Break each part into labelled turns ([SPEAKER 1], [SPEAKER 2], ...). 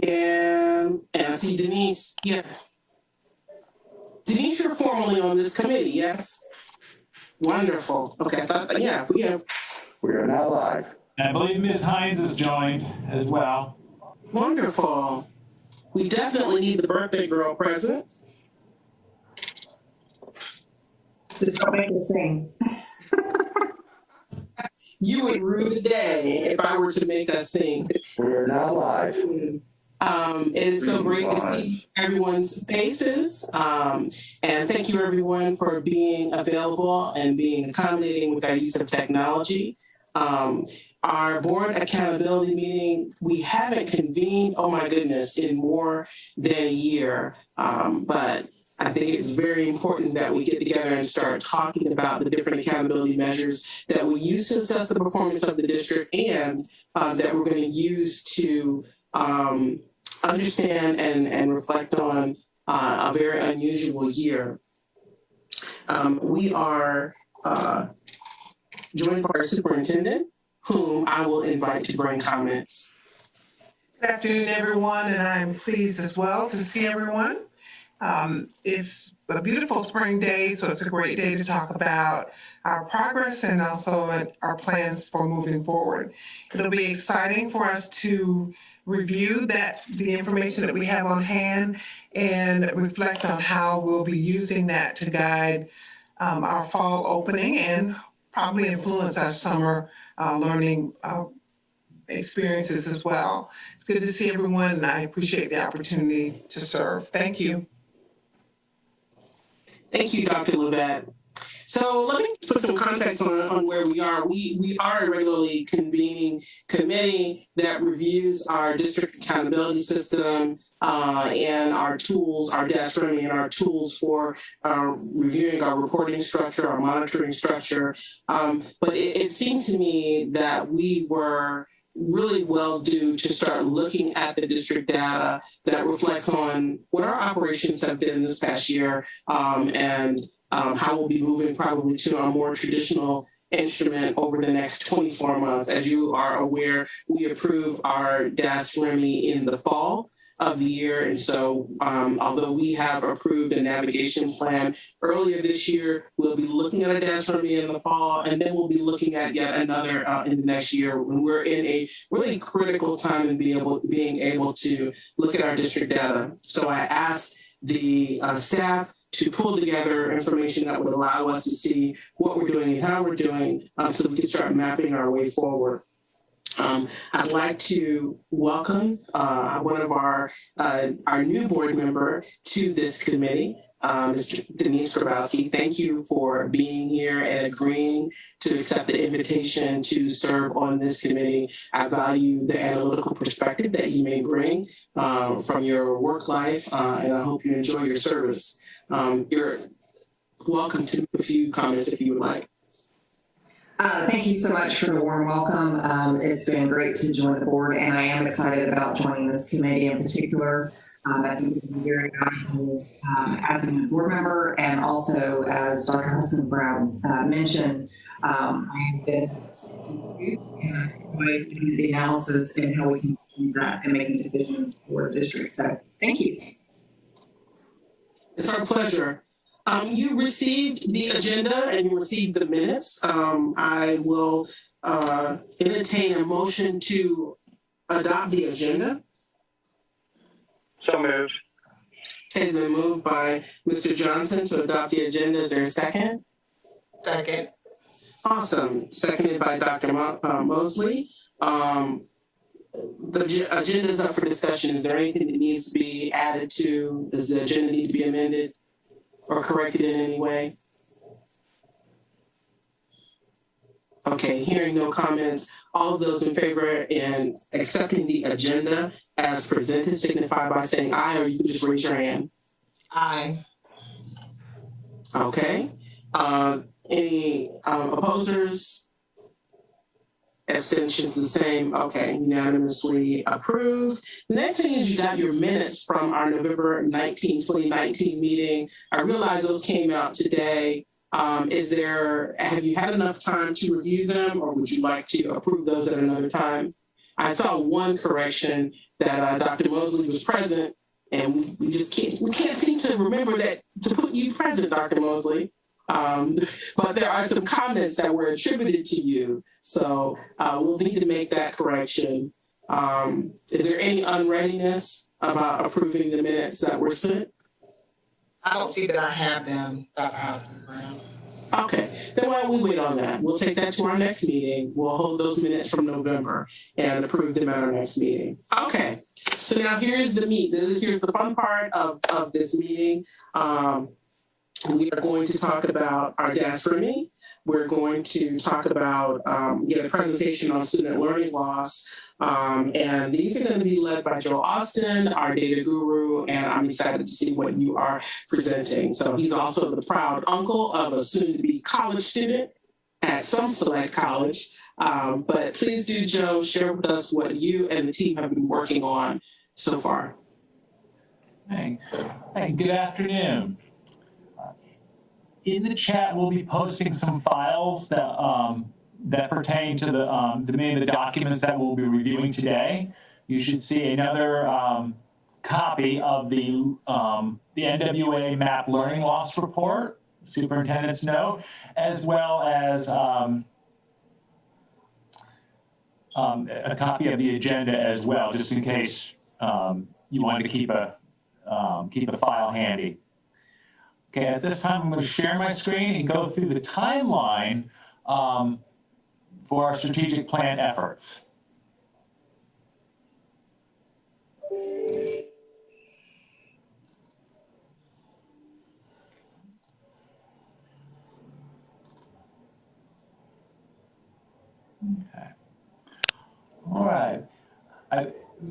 [SPEAKER 1] And I see Denise. Yeah. Denise, you're formally on this committee, yes? Wonderful. Okay. Yeah, we are now live.
[SPEAKER 2] I believe Ms. Hines has joined as well.
[SPEAKER 1] Wonderful. We definitely need the birthday girl present.
[SPEAKER 3] Just don't make us sing.
[SPEAKER 1] You would rue the day if I were to make us sing.
[SPEAKER 4] We're now live.
[SPEAKER 1] It is so great to see everyone's faces. And thank you everyone for being available and being accommodating with our use of technology. Our board accountability meeting, we haven't convened, oh my goodness, in more than a year. But I think it's very important that we get together and start talking about the different accountability measures that we use to assess the performance of the district and that we're going to use to understand and reflect on a very unusual year. We are joined by our superintendent, whom I will invite to bring comments.
[SPEAKER 5] Good afternoon, everyone, and I'm pleased as well to see everyone. It's a beautiful spring day, so it's a great day to talk about our progress and also our plans for moving forward. It'll be exciting for us to review the information that we have on hand and reflect on how we'll be using that to guide our fall opening and probably influence our summer learning experiences as well. It's good to see everyone, and I appreciate the opportunity to serve. Thank you.
[SPEAKER 1] Thank you, Dr. Levette. So let me put some context on where we are. We are a regularly convening committee that reviews our district accountability system and our tools, our desk and our tools for reviewing our reporting structure, our monitoring structure. But it seemed to me that we were really well due to start looking at the district data that reflects on what our operations have been this past year and how we'll be moving probably to a more traditional instrument over the next 24 months. As you are aware, we approved our DAS REMI in the fall of the year. And so although we have approved a navigation plan earlier this year, we'll be looking at a DAS REMI in the fall, and then we'll be looking at yet another in the next year when we're in a really critical time in being able to look at our district data. So I asked the staff to pull together information that would allow us to see what we're doing and how we're doing so we can start mapping our way forward. I'd like to welcome one of our new board member to this committee, Mr. Denise Grabowski. Thank you for being here and agreeing to accept the invitation to serve on this committee. I value the analytical perspective that you may bring from your work life, and I hope you enjoy your service. You're welcome to make a few comments if you would like.
[SPEAKER 3] Thank you so much for the warm welcome. It's been great to join the board, and I am excited about joining this committee in particular. I think it's very valuable as a new board member, and also as Dr. Hudson Brown mentioned, I have been doing the analysis and how we can use that and making decisions for the district. So thank you.
[SPEAKER 1] It's our pleasure. You received the agenda and you received the minutes. I will entertain a motion to adopt the agenda.
[SPEAKER 4] So moved.
[SPEAKER 1] Okay, it's been moved by Mr. Johnson to adopt the agenda. Is there a second?
[SPEAKER 5] Second.
[SPEAKER 1] Awesome. Seconded by Dr. Mosley. The agenda is up for discussion. Is there anything that needs to be added to? Does the agenda need to be amended or corrected in any way? Okay, hearing no comments, all of those in favor in accepting the agenda as presented signify by saying aye, or you can just raise your hand.
[SPEAKER 5] Aye.
[SPEAKER 1] Okay. Any opposers? Abstentions the same. Okay, unanimously approved. The next thing is you got your minutes from our November 19, 2019 meeting. I realize those came out today. Have you had enough time to review them, or would you like to approve those at another time? I saw one correction that Dr. Mosley was present, and we just can't seem to remember that to put you present, Dr. Mosley. But there are some comments that were attributed to you, so we'll need to make that correction. Is there any unreadiness about approving the minutes that were sent?
[SPEAKER 6] I don't see that I have them, Dr. Houston.
[SPEAKER 1] Okay, then why don't we wait on that? We'll take that to our next meeting. We'll hold those minutes from November and approve them at our next meeting. Okay, so now here's the meat. Here's the fun part of this meeting. We are going to talk about our DASRME. We're going to talk about, get a presentation on student learning loss. And these are going to be led by Joe Austin, our data guru, and I'm excited to see what you are presenting. So he's also the proud uncle of a soon-to-be college student at some select college. But please do, Joe, share with us what you and the team have been working on so far.
[SPEAKER 2] Hey, good afternoon. In the chat, we'll be posting some files that pertain to the many of the documents that we'll be reviewing today. You should see another copy of the NWA MAP Learning Loss Report, Superintendent's Note, as well as a copy of the agenda as well, just in case you wanted to keep a file handy. Okay, at this time, I'm going to share my screen and go through the timeline for our strategic plan efforts. Okay. All right.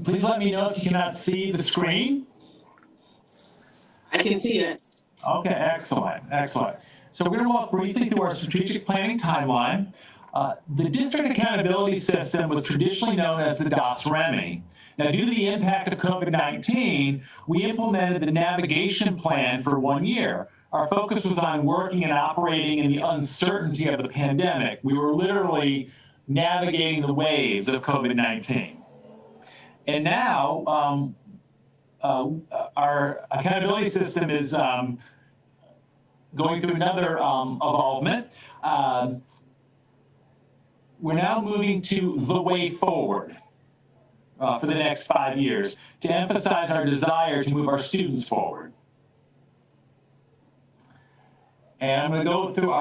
[SPEAKER 2] Please let me know if you cannot see the screen.
[SPEAKER 1] I can see it.
[SPEAKER 2] Okay, excellent, excellent. So we're going to walk briefly through our strategic planning timeline. The district accountability system was traditionally known as the DASRME. Now, due to the impact of COVID-19, we implemented the navigation plan for 1 year. Our focus was on working and operating in the uncertainty of the pandemic. We were literally navigating the waves of COVID-19. And now, our accountability system is going through another evolvement. We're now moving to the way forward for the next 5 years to emphasize our desire to move our students forward. And I'm going to go through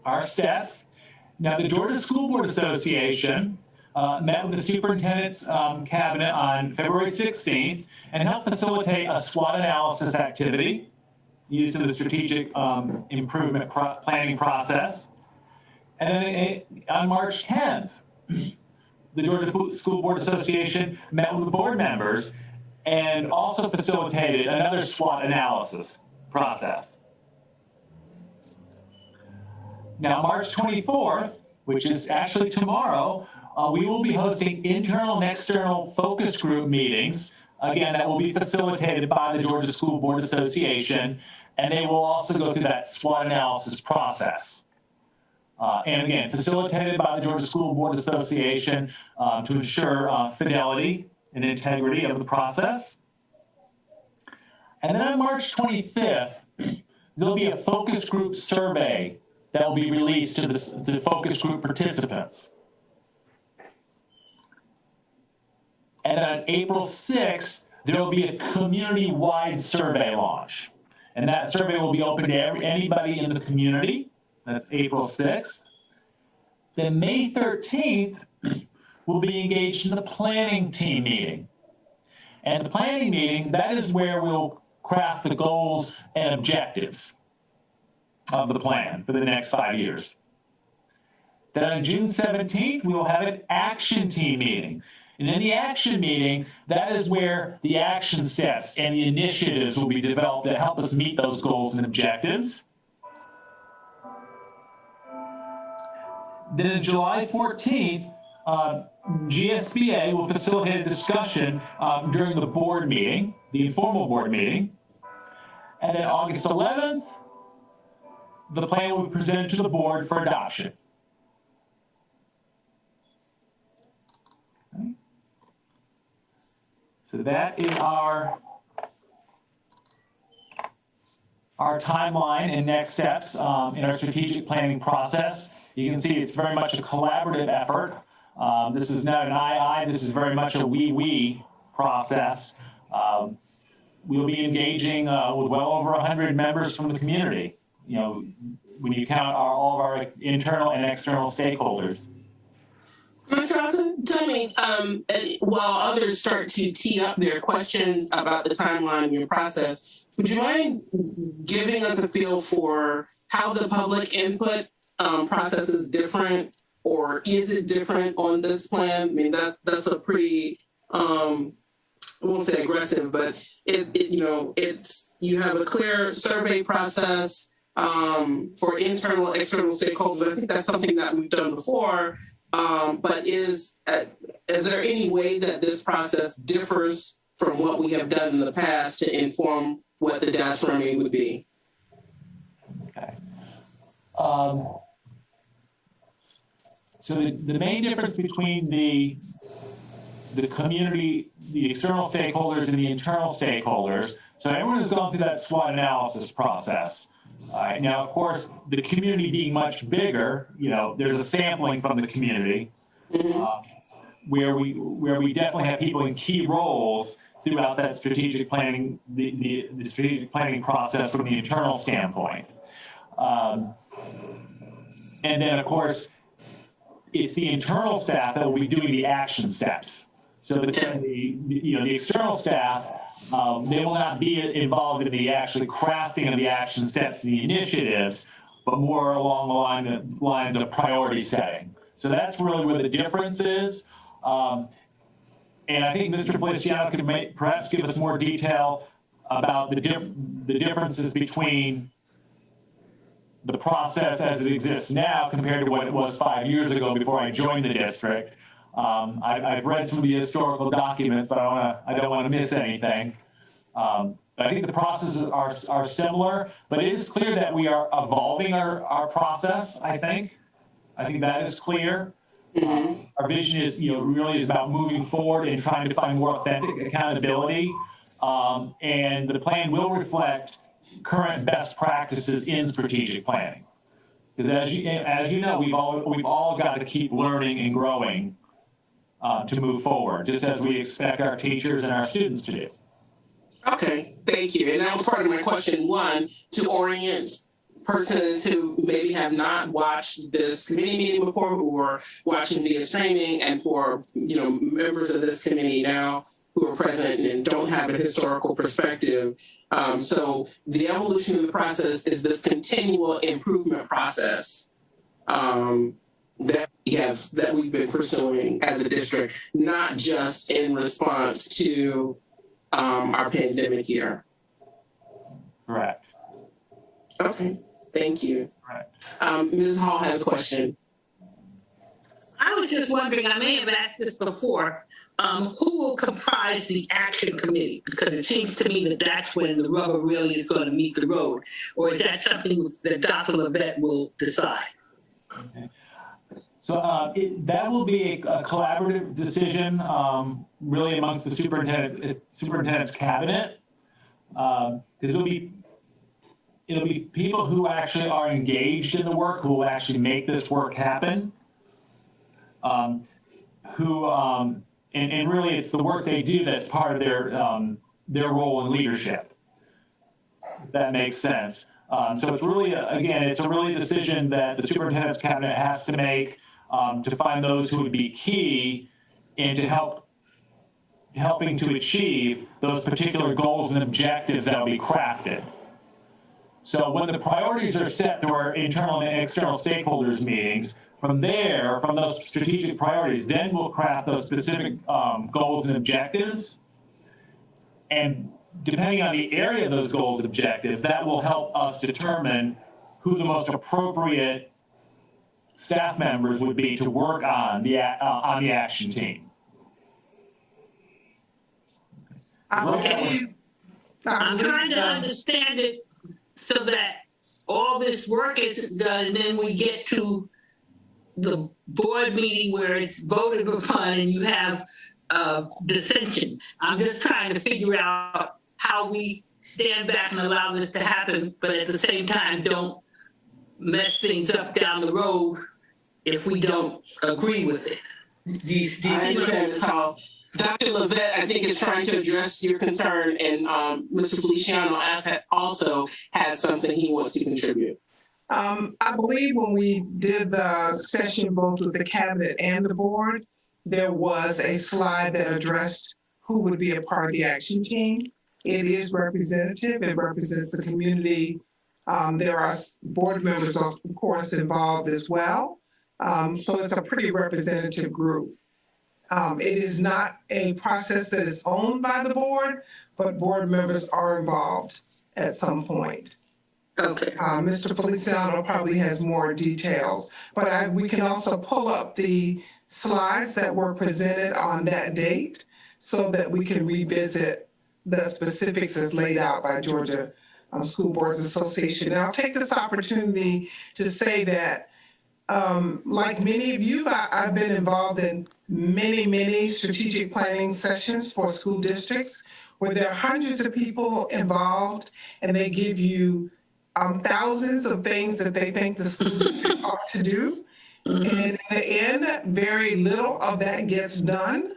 [SPEAKER 2] our steps. Now, the Georgia School Board Association met with the superintendent's cabinet on February 16th and helped facilitate a SWOT analysis activity used in the strategic improvement planning process. And then on March 10th, the Georgia School Board Association met with the board members and also facilitated another SWOT analysis process. Now, March 24th, which is actually tomorrow, we will be hosting internal and external focus group meetings. Again, that will be facilitated by the Georgia School Board Association, and they will also go through that SWOT analysis process. And again, facilitated by the Georgia School Board Association to ensure fidelity and integrity of the process. And then on March 25th, there'll be a focus group survey that will be released to the focus group participants. And on April 6th, there will be a community-wide survey launch. And that survey will be open to anybody in the community. That's April 6th. Then May 13th, we'll be engaged in the planning team meeting. And the planning meeting, that is where we'll craft the goals and objectives of the plan for the next 5 years. Then on June 17th, we will have an action team meeting. And in the action meeting, that is where the action steps and the initiatives will be developed that help us meet those goals and objectives. Then on July 14th, GSBA will facilitate a discussion during the board meeting, the informal board meeting. And then August 11th, the plan will be presented to the board for adoption. So that is our timeline and next steps in our strategic planning process. You can see it's very much a collaborative effort. This is not an I, this is very much a we process. We'll be engaging with well over 100 members from the community, you know, when you count all of our internal and external stakeholders.
[SPEAKER 1] Mr. Austin, tell me, while others start to tee up their questions about the timeline of your process, would you mind giving us a feel for how the public input process is different, or is it different on this plan? I mean, that's a pretty, I won't say aggressive, but you have a clear survey process for internal, external stakeholders. I think that's something that we've done before. But is there any way that this process differs from what we have done in the past to inform what the desk framing would be?
[SPEAKER 2] Okay. So the main difference between the community, the external stakeholders, and the internal stakeholders. So everyone has gone through that SWOT analysis process. Now, of course, the community being much bigger, you know, there's a sampling from the community where we definitely have people in key roles throughout that strategic planning, the strategic planning process from the internal standpoint. And then, of course, it's the internal staff that will be doing the action steps. So the external staff, they will not be involved in the actually crafting of the action steps and the initiatives, but more along the lines of priority setting. So that's really where the difference is. And I think Mr. Feliciano could perhaps give us more detail about the differences between the process as it exists now compared to what it was 5 years ago before I joined the district. I've read some of the historical documents, but I don't want to miss anything. I think the processes are similar, but it is clear that we are evolving our process, I think that is clear. Our vision is, really is about moving forward and trying to find more authentic accountability. And the plan will reflect current best practices in strategic planning. Because as you know, we've all got to keep learning and growing to move forward, just as we expect our teachers and our students to do.
[SPEAKER 1] Okay, thank you. And that was part of my question one, to orient persons who maybe have not watched this committee meeting before, who are watching via streaming, and for members of this committee now who are present and don't have a historical perspective. So the evolution of the process is this continual improvement process that we've been pursuing as a district, not just in response to our pandemic year.
[SPEAKER 2] Correct.
[SPEAKER 1] Okay, thank you.
[SPEAKER 2] Right.
[SPEAKER 1] Ms. Hall has a question.
[SPEAKER 7] I was just wondering, I may have asked this before, who will comprise the action committee? Because it seems to me that that's when the rubber really is going to meet the road. Or is that something that Dr. Levette will decide?
[SPEAKER 2] Okay. So that will be a collaborative decision, really amongst the superintendent's cabinet. Because it'll be people who actually are engaged in the work, who will actually make this work happen. And really it's the work they do that's part of their role in leadership. If that makes sense. So it's really, it's a really decision that the superintendent's cabinet has to make to find those who would be key into helping to achieve those particular goals and objectives that will be crafted. So when the priorities are set through our internal and external stakeholders meetings, from there, from those strategic priorities, then we'll craft those specific goals and objectives. And depending on the area of those goals and objectives, that will help us determine who the most appropriate staff members would be to work on the action team.
[SPEAKER 7] Okay. I'm trying to understand it so that all this work is done, and then we get to the board meeting where it's voted upon and you have dissension. I'm just trying to figure out how we stand back and allow this to happen, but at the same time don't mess things up down the road if we don't agree with it. Do you see
[SPEAKER 1] Ms. Hall. Dr. Levette, I think, is trying to address your concern, and Mr. Feliciano also has something he wants to contribute.
[SPEAKER 5] I believe when we did the session both with the cabinet and the board, there was a slide that addressed who would be a part of the action team. It is representative. It represents the community. There are board members, of course, involved as well. So it's a pretty representative group. It is not a process that is owned by the board, but board members are involved at some point.
[SPEAKER 7] Okay.
[SPEAKER 5] Mr. Feliciano probably has more details, but we can also pull up the slides that were presented on that date so that we can revisit the specifics as laid out by Georgia School Boards Association. And I'll take this opportunity to say that, like many of you, I've been involved in many strategic planning sessions for school districts where there are hundreds of people involved and they give you thousands of things that they think the school district ought to do. And in the end, very little of that gets done.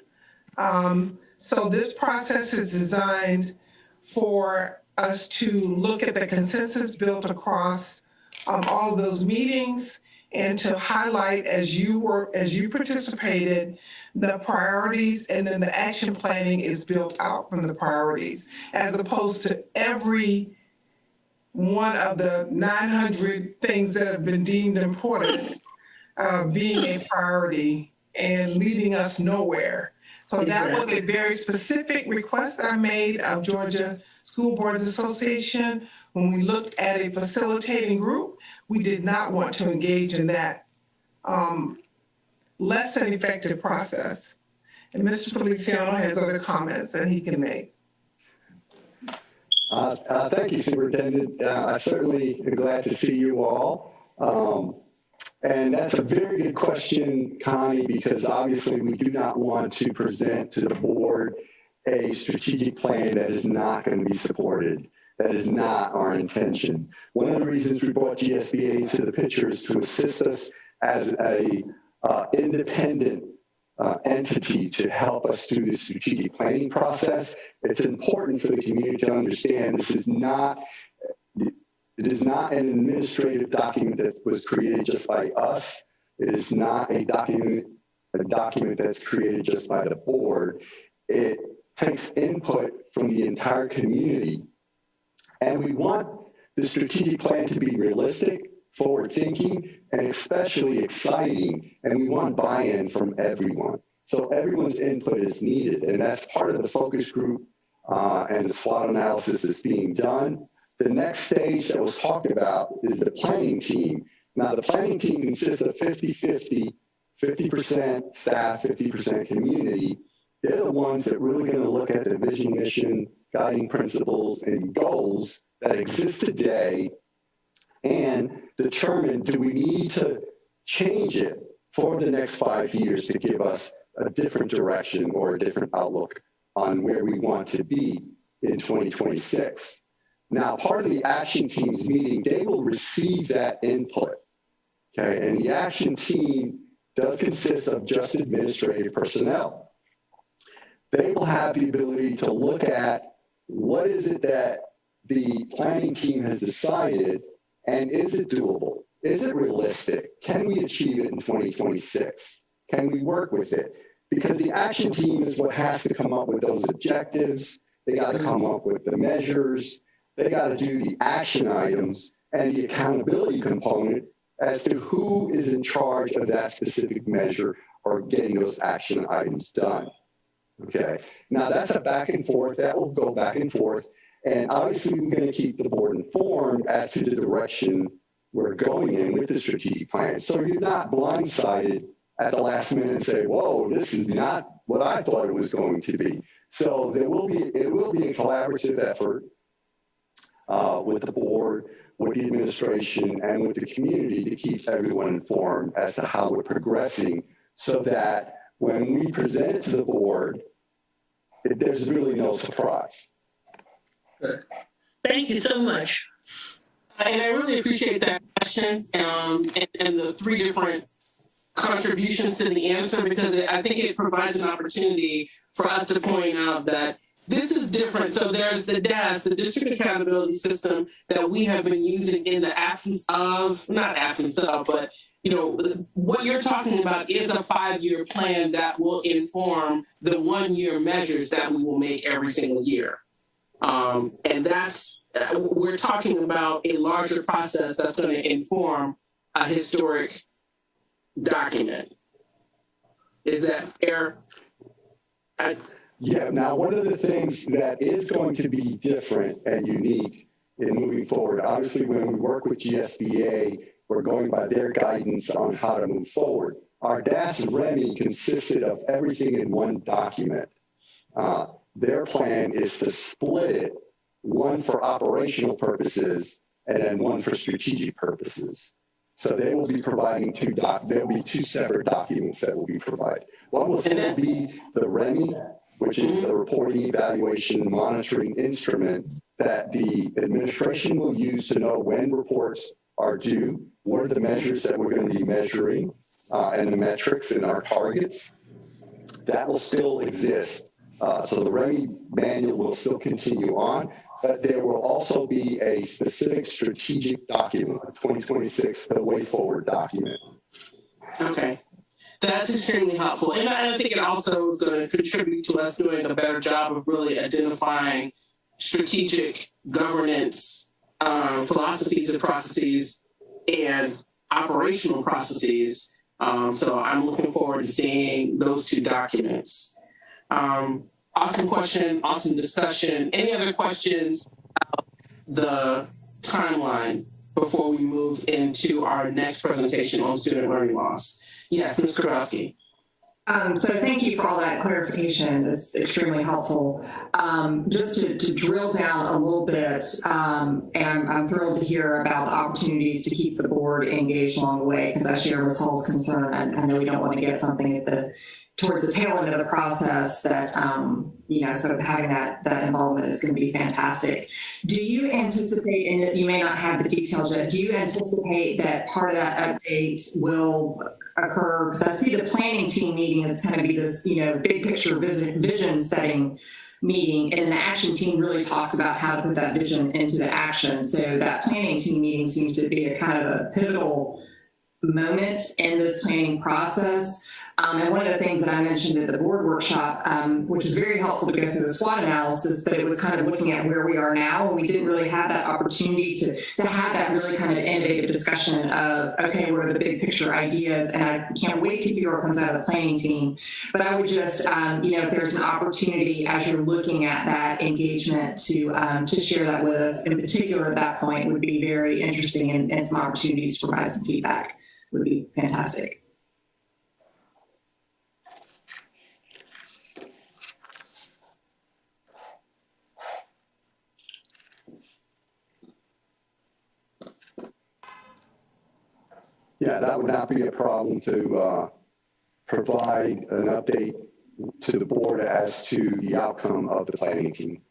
[SPEAKER 5] So this process is designed for us to look at the consensus built across all of those meetings and to highlight as you participated the priorities, and then the action planning is built out from the priorities, as opposed to every one of the 900 things that have been deemed important being a priority and leading us nowhere. So that was a very specific request I made of Georgia School Boards Association. When we looked at a facilitating group, we did not want to engage in that less than effective process. And Mr. Feliciano has other comments that he can make.
[SPEAKER 4] Thank you, Superintendent. I certainly am glad to see you all. And that's a very good question, Connie, because obviously we do not want to present to the board a strategic plan that is not going to be supported. That is not our intention. One of the reasons we brought GSBA into the picture is to assist us as a independent entity to help us through the strategic planning process. It's important for the community to understand this is not, it is not an administrative document that was created just by us. It is not a document that's created just by the board. It takes input from the entire community. And we want the strategic plan to be realistic, forward-thinking, and especially exciting. And we want buy-in from everyone. So everyone's input is needed. And that's part of the focus group and the SWOT analysis that's being done. The next stage that was talked about is the planning team. Now, the planning team consists of 50-50, 50% staff, 50% community. They're the ones that really going to look at the vision, mission, guiding principles, and goals that exist today and determine, do we need to change it for the next 5 years to give us a different direction or a different outlook on where we want to be in 2026. Now, part of the action team's meeting, they will receive that input, okay? And the action team does consist of just administrative personnel. They will have the ability to look at what is it that the planning team has decided, and is it doable? Is it realistic? Can we achieve it in 2026? Can we work with it? Because the action team is what has to come up with those objectives. They got to come up with the measures. They got to do the action items and the accountability component as to who is in charge of that specific measure or getting those action items done. Okay, now that's a back and forth. That will go back and forth. And obviously we're going to keep the board informed as to the direction we're going in with the strategic plan. So you're not blindsided at the last minute and say, whoa, this is not what I thought it was going to be. So it will be a collaborative effort with the board, with the administration, and with the community to keep everyone informed as to how we're progressing so that when we present it to the board, there's really no surprise.
[SPEAKER 7] Good. Thank you so much.
[SPEAKER 1] And I really appreciate that question and the three different contributions to the answer, because I think it provides an opportunity for us to point out that this is different. So there's the DAS, the District Accountability System, that we have been using in the absence of, not absence of, but what you're talking about is a 5-year plan that will inform the 1-year measures that we will make every single year. And we're talking about a larger process that's going to inform a historic document. Is that fair?
[SPEAKER 4] Yeah, now one of the things that is going to be different and unique in moving forward, obviously when we work with GSBA, we're going by their guidance on how to move forward. Our DAS and REMI consisted of everything in one document. Their plan is to split it, one for operational purposes and then one for strategic purposes. So they will be providing there'll be two separate documents that will be provided. One will still be the REMI, which is the reporting, evaluation, monitoring instrument that the administration will use to know when reports are due, what are the measures that we're going to be measuring, and the metrics and our targets. That will still exist. So the REMI manual will still continue on, but there will also be a specific strategic document, 2026, the way forward document.
[SPEAKER 1] Okay. That's extremely helpful. And I think it also is going to contribute to us doing a better job of really identifying strategic governance philosophies and processes and operational processes. So I'm looking forward to seeing those two documents. Awesome question, awesome discussion. Any other questions about the timeline before we move into our next presentation on student learning loss? Yes, Ms. Grabowski.
[SPEAKER 3] So thank you for all that clarification. That's extremely helpful. Just to drill down a little bit, and I'm thrilled to hear about the opportunities to keep the board engaged along the way, because I share Ms. Hall's concern. I know we don't want to get something towards the tail end of the process that, sort of having that involvement is going to be fantastic. Do you anticipate, and you may not have the details yet, do you anticipate that part of that update will occur? Because I see the planning team meeting is kind of be this, big picture vision setting meeting, and the action team really talks about how to put that vision into the action. So that planning team meeting seems to be a kind of a pivotal moment in this planning process. And one of the things that I mentioned at the board workshop, which was very helpful to go through the SWOT analysis, but it was kind of looking at where we are now, and we didn't really have that opportunity to have that really kind of innovative discussion of, okay, what are the big picture ideas? And I can't wait to hear what comes out of the planning team. But I would just, if there's an opportunity as you're looking at that engagement to share that with us, in particular at that point, would be very interesting, and some opportunities to provide some feedback would be fantastic.
[SPEAKER 4] Yeah, that would not be a problem to provide an update to the board as to the outcome of the planning team.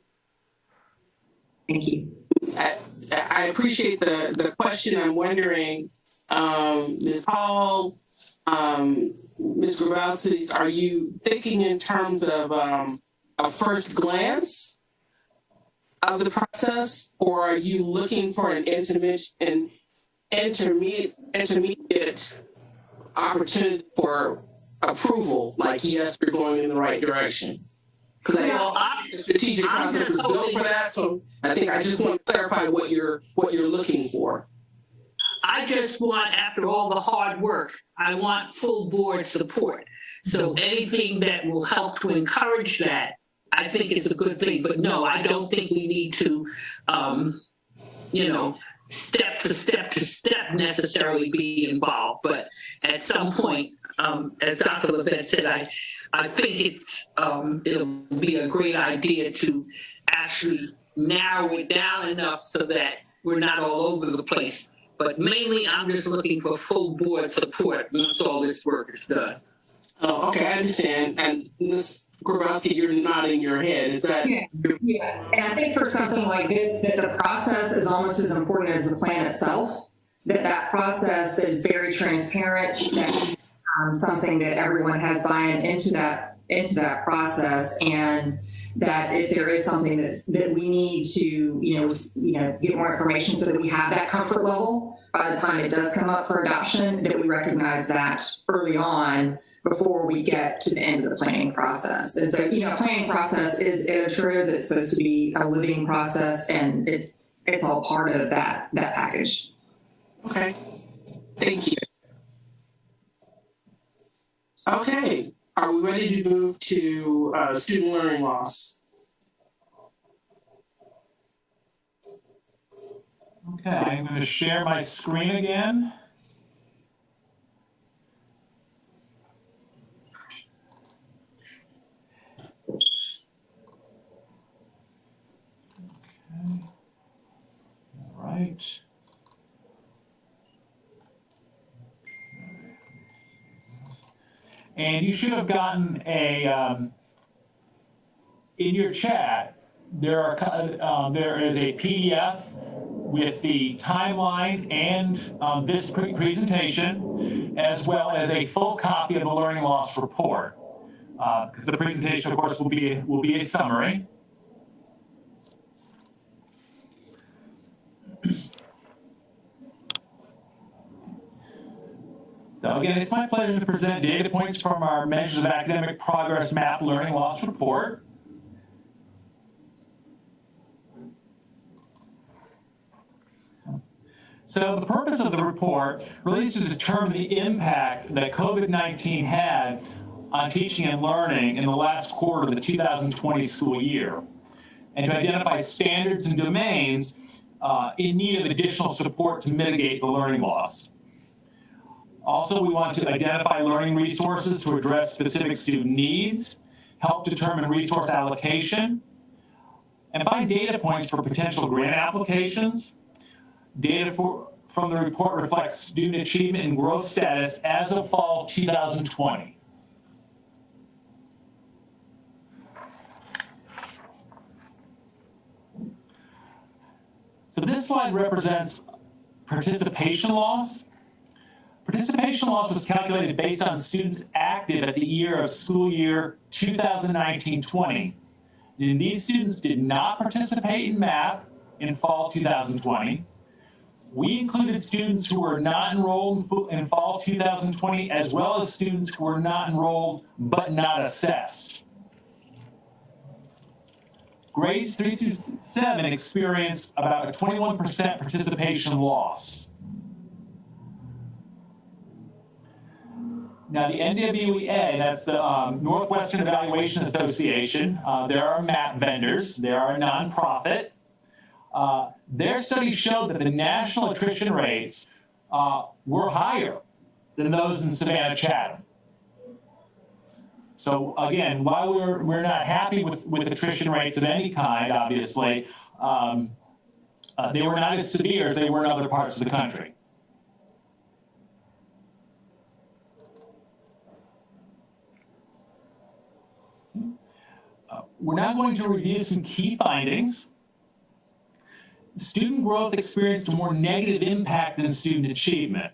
[SPEAKER 3] Thank you.
[SPEAKER 1] I appreciate the question. I'm wondering, Ms. Hall, Ms. Grabowski, are you thinking in terms of a first glance of the process, or are you looking for an intermediate opportunity for approval, like, yes, you're going in the right direction? Because I know the strategic process is built for that, so I think I just want to clarify what you're looking for.
[SPEAKER 7] I just want, after all the hard work, I want full board support. So anything that will help to encourage that, I think is a good thing. But no, I don't think we need to, step to step necessarily be involved. But at some point, as Dr. Levette said, I think it'll be a great idea to actually narrow it down enough so that we're not all over the place. But mainly, I'm just looking for full board support once all this work is done.
[SPEAKER 1] Oh, okay, I understand. And Ms. Grabowski, you're nodding your head. Is that?
[SPEAKER 3] Yeah. And I think for something like this, that the process is almost as important as the plan itself, that process is very transparent, that something that everyone has buy-in into that process, and that if there is something that we need to, get more information so that we have that comfort level by the time it does come up for adoption, that we recognize that early on before we get to the end of the planning process. And so, planning process is iterative. It's supposed to be a living process, and it's all part of that package.
[SPEAKER 1] Okay, thank you. Okay, are we ready to move to student learning loss?
[SPEAKER 2] Okay, I'm going to share my screen again. Okay. All right. And you should have gotten in your chat, there is a PDF with the timeline and this presentation, as well as a full copy of the learning loss report. Because the presentation, of course, will be a summary. So again, it's my pleasure to present data points from our Measures of Academic Progress Map Learning Loss Report. So the purpose of the report really is to determine the impact that COVID-19 had on teaching and learning in the last quarter of the 2020 school year, and to identify standards and domains in need of additional support to mitigate the learning loss. Also, we want to identify learning resources to address specific student needs, help determine resource allocation, and find data points for potential grant applications. Data from the report reflects student achievement and growth status as of fall 2020. So this slide represents participation loss. Participation loss was calculated based on students active at the year of school year 2019-20. And these students did not participate in math in fall 2020. We included students who were not enrolled in fall 2020, as well as students who were not enrolled but not assessed. Grades 3 through 7 experienced about a 21% participation loss. Now, the NWEA, that's the Northwestern Evaluation Association, they're our map vendors. They are a nonprofit. Their study showed that the national attrition rates were higher than those in Savannah-Chatham. So again, while we're not happy with attrition rates of any kind, obviously, they were not as severe as they were in other parts of the country. We're now going to review some key findings. Student growth experienced a more negative impact than student achievement.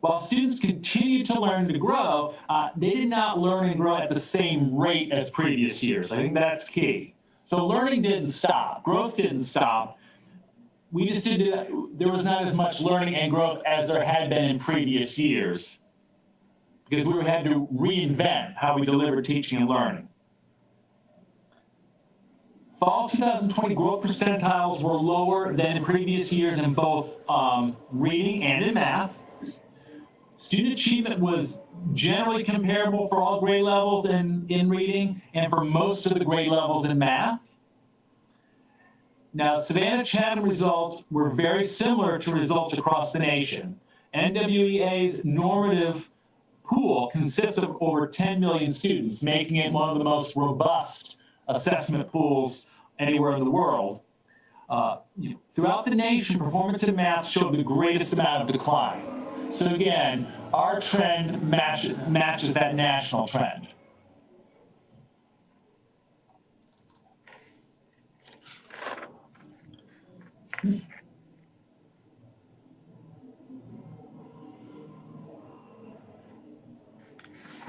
[SPEAKER 2] While students continued to learn to grow, they did not learn and grow at the same rate as previous years. I think that's key. So learning didn't stop, growth didn't stop. We just there was not as much learning and growth as there had been in previous years, because we had to reinvent how we delivered teaching and learning. Fall 2020 growth percentiles were lower than in previous years in both reading and in math. Student achievement was generally comparable for all grade levels in reading and for most of the grade levels in math. Now, Savannah-Chatham results were very similar to results across the nation. NWEA's normative pool consists of over 10 million students, making it one of the most robust assessment pools anywhere in the world. Throughout the nation, performance in math showed the greatest amount of decline. So again, our trend matches that national trend.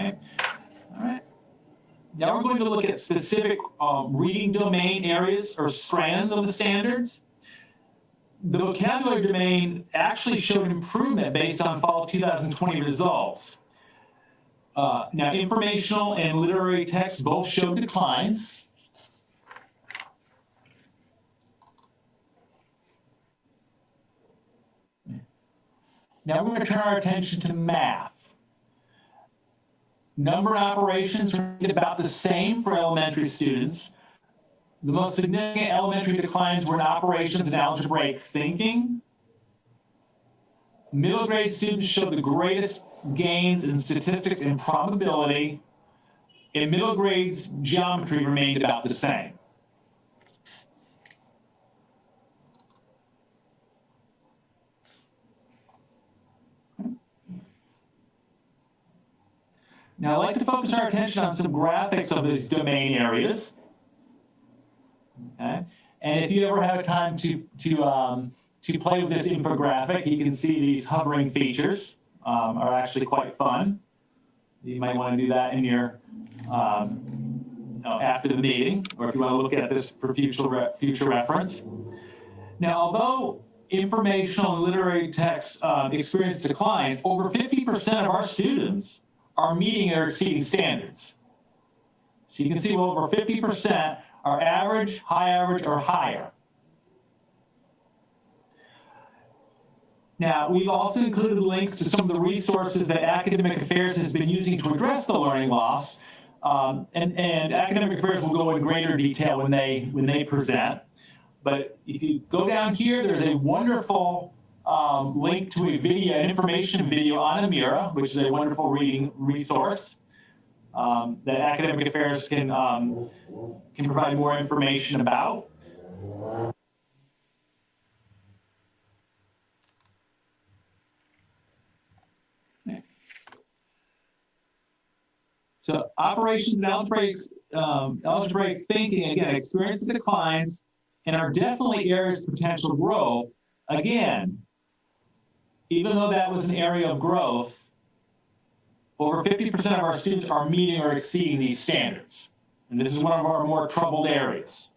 [SPEAKER 2] Okay. All right. Now we're going to look at specific reading domain areas or strands of the standards. The vocabulary domain actually showed improvement based on fall 2020 results. Now, informational and literary text both showed declines. Now we're going to turn our attention to math. Number operations remained about the same for elementary students. The most significant elementary declines were in operations and algebraic thinking. Middle grade students showed the greatest gains in statistics and probability. In middle grades, geometry remained about the same. Now, I'd like to focus our attention on some graphics of these domain areas. Okay, and if you ever have time to play with this infographic, you can see these hovering features are actually quite fun. You might want to do that in your after the meeting, or if you want to look at this for future reference. Now, although informational and literary text experience declines, over 50% of our students are meeting or exceeding standards. So you can see well over 50% are average, high average, or higher. Now, we've also included links to some of the resources that Academic Affairs has been using to address the learning loss. And Academic Affairs will go in greater detail when they present. But if you go down here, there's a wonderful link to a video, an information video on Amira, which is a wonderful reading resource that Academic Affairs can provide more information about. So operations and algebraic thinking, again, experience declines and are definitely areas of potential growth. Again, even though that was an area of growth, over 50% of our students are meeting or exceeding these standards. And this is one of our more troubled areas.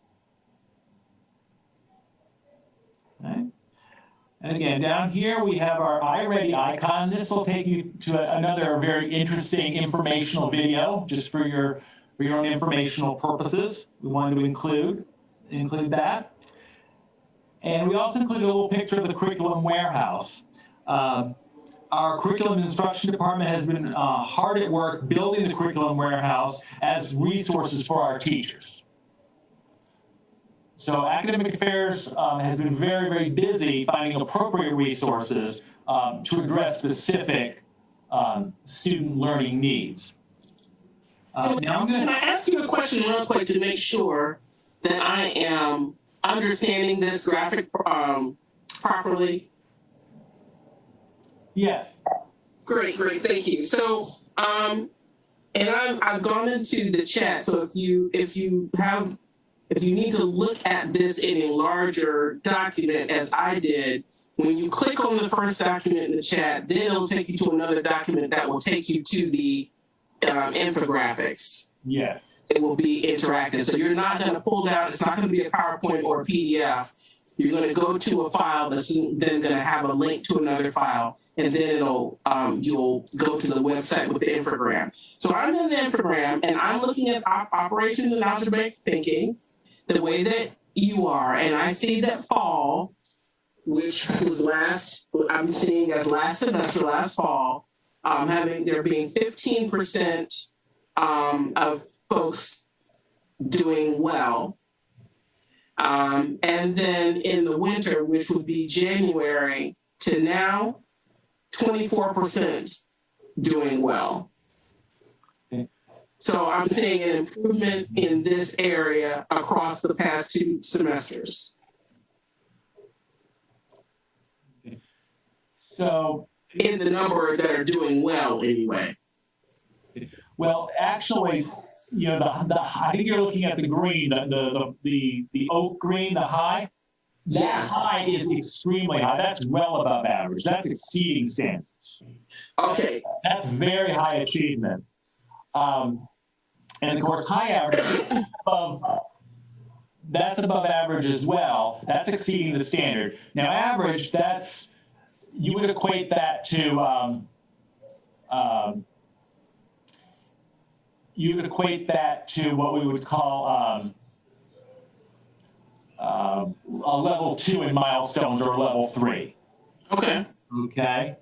[SPEAKER 2] Okay. And again, down here we have our iReady icon. This will take you to another very interesting informational video, just for your own informational purposes. We wanted to include that. And we also included a little picture of the curriculum warehouse. Our curriculum and instruction department has been hard at work building the curriculum warehouse as resources for our teachers. So Academic Affairs has been very, very busy finding appropriate resources to address specific student learning needs. Now
[SPEAKER 1] Can I ask you a question real quick to make sure that I am understanding this graphic properly?
[SPEAKER 2] Yes.
[SPEAKER 1] Great, thank you. So, and I've gone into the chat. So if you need to look at this in a larger document, as I did, when you click on the first document in the chat, then it'll take you to another document that will take you to the infographics.
[SPEAKER 2] Yes.
[SPEAKER 1] It will be interactive. So you're not going to pull down, it's not going to be a PowerPoint or a PDF. You're going to go to a file that's then going to have a link to another file, and then it'll you'll go to the website with the infogram. So I'm in the infogram, and I'm looking at operations and algebraic thinking the way that you are, and I see that fall, which was I'm seeing as last semester, last fall, there being 15% of folks doing well. And then in the winter, which would be January to now, 24% doing well.
[SPEAKER 2] Okay.
[SPEAKER 1] So I'm seeing an improvement in this area across the past 2 semesters.
[SPEAKER 2] Okay. So
[SPEAKER 1] in the number that are doing well anyway.
[SPEAKER 2] Well, actually, you know, I think you're looking at the green, the oak green, the high. That
[SPEAKER 1] Yes.
[SPEAKER 2] high is extremely high. That's well above average. That's exceeding standards.
[SPEAKER 1] Okay.
[SPEAKER 2] That's very high achievement. And of course, high average that's above average as well. That's exceeding the standard. Now, average, you would equate that to what we would call a level 2 in milestones or a level 3.
[SPEAKER 1] Okay.
[SPEAKER 2] Okay.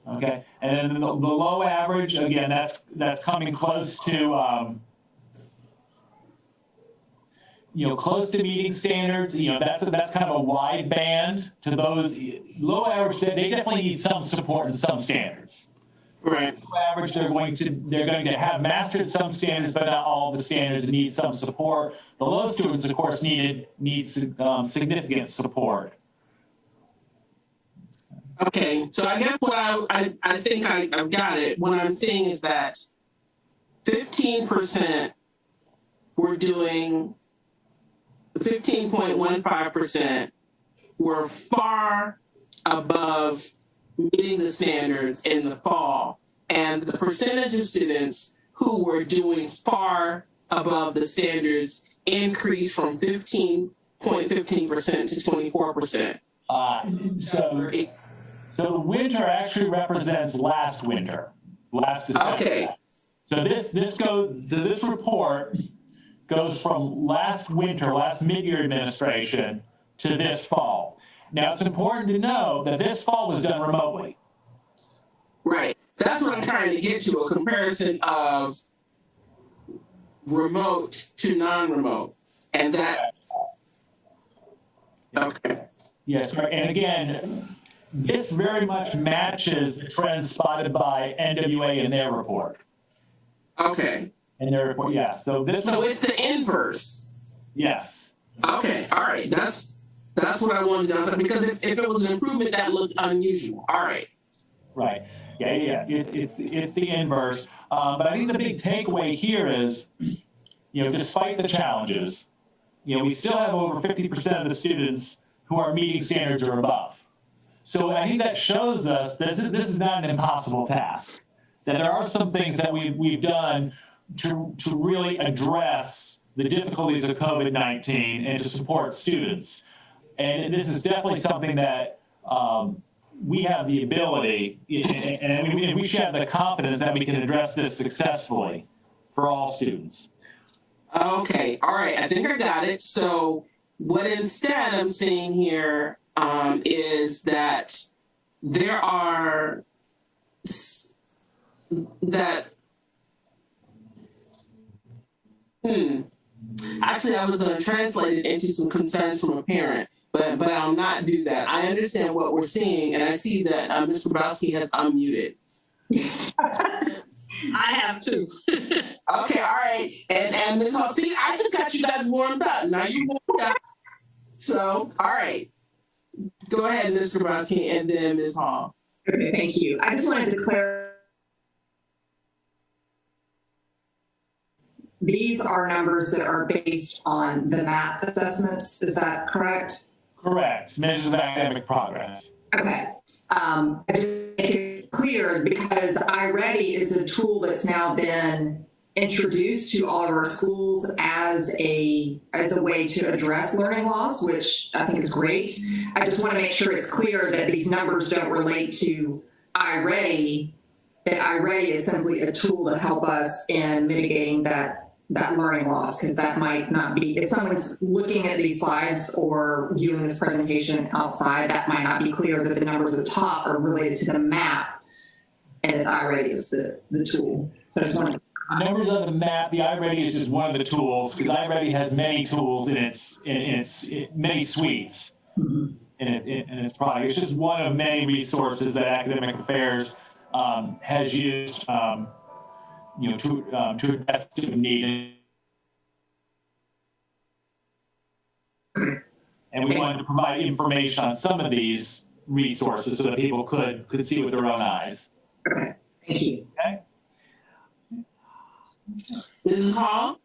[SPEAKER 2] Okay. And then the low average, again, that's coming close to close to meeting standards. That's kind of a wide band to those low average. They definitely need some support in some standards.
[SPEAKER 1] Right.
[SPEAKER 2] Low average, they're going to have mastered some standards, but not all of the standards need some support. The low students, of course, need significant support.
[SPEAKER 1] Okay, so I guess what I think I've got it. What I'm seeing is that 15% were doing 15.15% were far above meeting the standards in the fall, and the percentage of students who were doing far above the standards increased from 15.15% to 24%.
[SPEAKER 2] So the winter actually represents last winter, last December.
[SPEAKER 1] Okay.
[SPEAKER 2] So this report goes from last winter, last mid-year administration, to this fall. Now, it's important to know that this fall was done remotely.
[SPEAKER 1] Right. That's what I'm trying to get to, a comparison of remote to non-remote. And that, okay.
[SPEAKER 2] Yes, and again, this very much matches the trends spotted by NWA in their report.
[SPEAKER 1] Okay.
[SPEAKER 2] In their report, yes. So
[SPEAKER 1] it's the inverse.
[SPEAKER 2] Yes.
[SPEAKER 1] Okay, all right. That's what I wanted to know, because if it was an improvement, that looked unusual. All right.
[SPEAKER 2] Right. Yeah. It's the inverse. But I think the big takeaway here is, despite the challenges, we still have over 50% of the students who are meeting standards or above. So I think that shows us that this is not an impossible task. That there are some things that we've done to really address the difficulties of COVID-19 and to support students. And this is definitely something that we have the ability, and we should have the confidence that we can address this successfully for all students.
[SPEAKER 1] Okay, all right, I think I got it. So what instead I'm seeing here is that there are Actually, I was going to translate it into some concerns from a parent, but I'll not do that. I understand what we're seeing, and I see that Mr. Grabowski has unmuted.
[SPEAKER 7] Yes. I have too.
[SPEAKER 1] Okay, all right. And Ms. Hall, see, I just got you guys warmed up. Now you warmed up. So, all right. Go ahead, Mr. Grabowski, and then Ms. Hall.
[SPEAKER 3] Okay, thank you. I just wanted to clarify. These are numbers that are based on the MAP assessments. Is that correct?
[SPEAKER 2] Correct. Measures of academic progress.
[SPEAKER 3] Okay. I just make it clear because iReady is a tool that's now been introduced to all of our schools as a way to address learning loss, which I think is great. I just want to make sure it's clear that these numbers don't relate to iReady, that iReady is simply a tool to help us in mitigating that learning loss, because that might not be, if someone's looking at these slides or viewing this presentation outside, that might not be clear that the numbers at the top are related to the MAP and that iReady is the tool. So I just wanted to
[SPEAKER 2] numbers of the MAP, the iReady is just one of the tools, because iReady has many tools in its many suites in its product. It's just one of many resources that Academic Affairs has used to address student need. And we wanted to provide information on some of these resources so that people could see with their own eyes.
[SPEAKER 3] Okay, thank you.
[SPEAKER 2] Okay.
[SPEAKER 1] Mrs. Hall?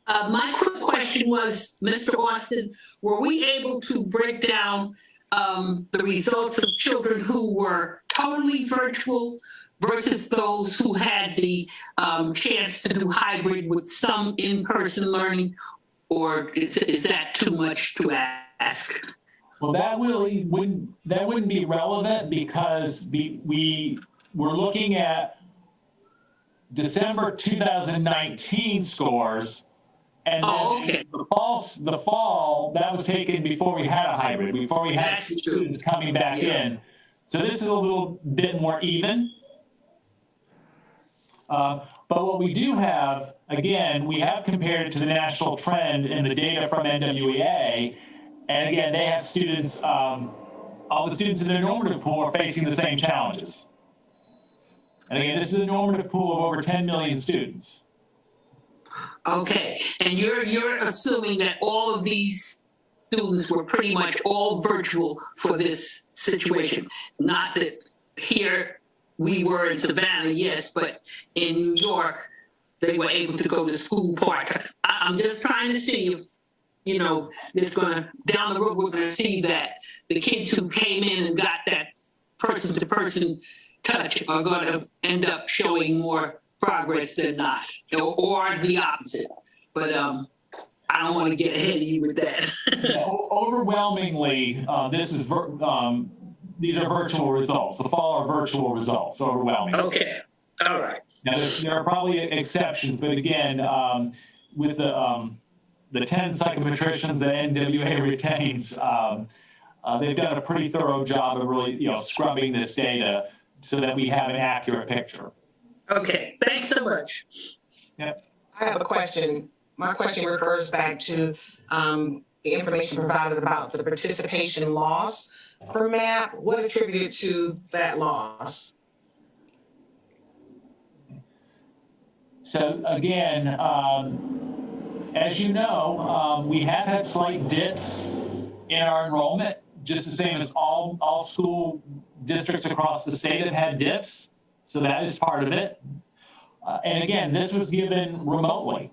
[SPEAKER 7] My quick question was, Mr. Austin, were we able to break down the results of children who were totally virtual versus those who had the chance to do hybrid with some in-person learning, or is that too much to ask?
[SPEAKER 2] Well, that wouldn't be relevant because we were looking at December 2019 scores, and then the fall that was taken before we had a hybrid, before we had students coming back in. So this is a little bit more even. But what we do have, again, we have compared it to the national trend in the data from NWEA, and again, they have students, all the students in their normative pool are facing the same challenges. And again, this is a normative pool of over 10 million students.
[SPEAKER 7] Okay, and you're assuming that all of these students were pretty much all virtual for this situation. Not that here we were in Savannah, yes, but in New York, they were able to go to school part-time. I'm just trying to see if, you know, it's gonna, down the road, we're gonna see that the kids who came in and got that person-to-person touch are gonna end up showing more progress than not, or the opposite. But I don't want to get ahead of you with that.
[SPEAKER 2] Overwhelmingly, these are virtual results. The fall are virtual results, overwhelmingly.
[SPEAKER 7] Okay, all right.
[SPEAKER 2] Now, there are probably exceptions, but again, with the 10 psychometricians that NWA retains, they've done a pretty thorough job of really, scrubbing this data so that we have an accurate picture.
[SPEAKER 7] Okay, thanks so much.
[SPEAKER 2] Yep.
[SPEAKER 6] I have a question. My question refers back to the information provided about the participation loss for MAP. What attributed to that loss?
[SPEAKER 2] So again, as you know, we have had slight dips in our enrollment, just the same as all school districts across the state have had dips. So that is part of it. And again, this was given remotely.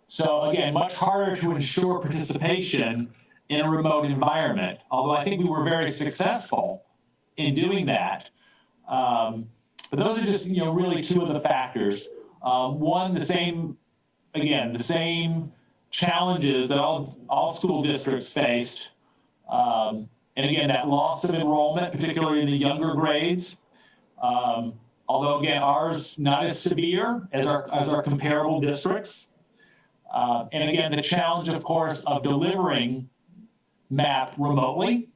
[SPEAKER 2] So again, much harder to ensure participation in a remote environment, although I think we were very successful in doing that. But those are just, really two of the factors. One, the same challenges that all school districts faced. And again, that loss of enrollment, particularly in the younger grades. Although again, ours not as severe as our comparable districts. And again, the challenge, of course, of delivering MAP remotely.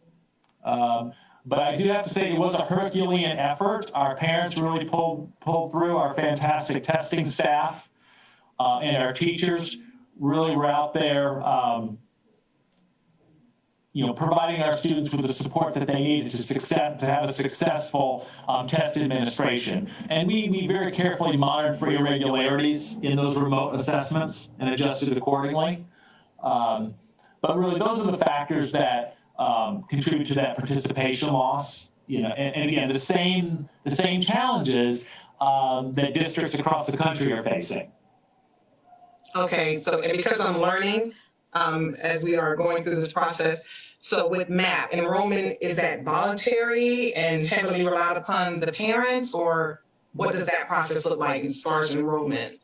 [SPEAKER 2] But I do have to say it was a Herculean effort. Our parents really pulled through. Our fantastic testing staff and our teachers really were out there, providing our students with the support that they needed to have a successful test administration. And we very carefully monitored for irregularities in those remote assessments and adjusted accordingly. But really, those are the factors that contribute to that participation loss. And again, the same challenges that districts across the country are facing.
[SPEAKER 6] Okay, so and because I'm learning as we are going through this process, so with MAP, enrollment, is that voluntary and heavily relied upon the parents, or what does that process look like as far as enrollment?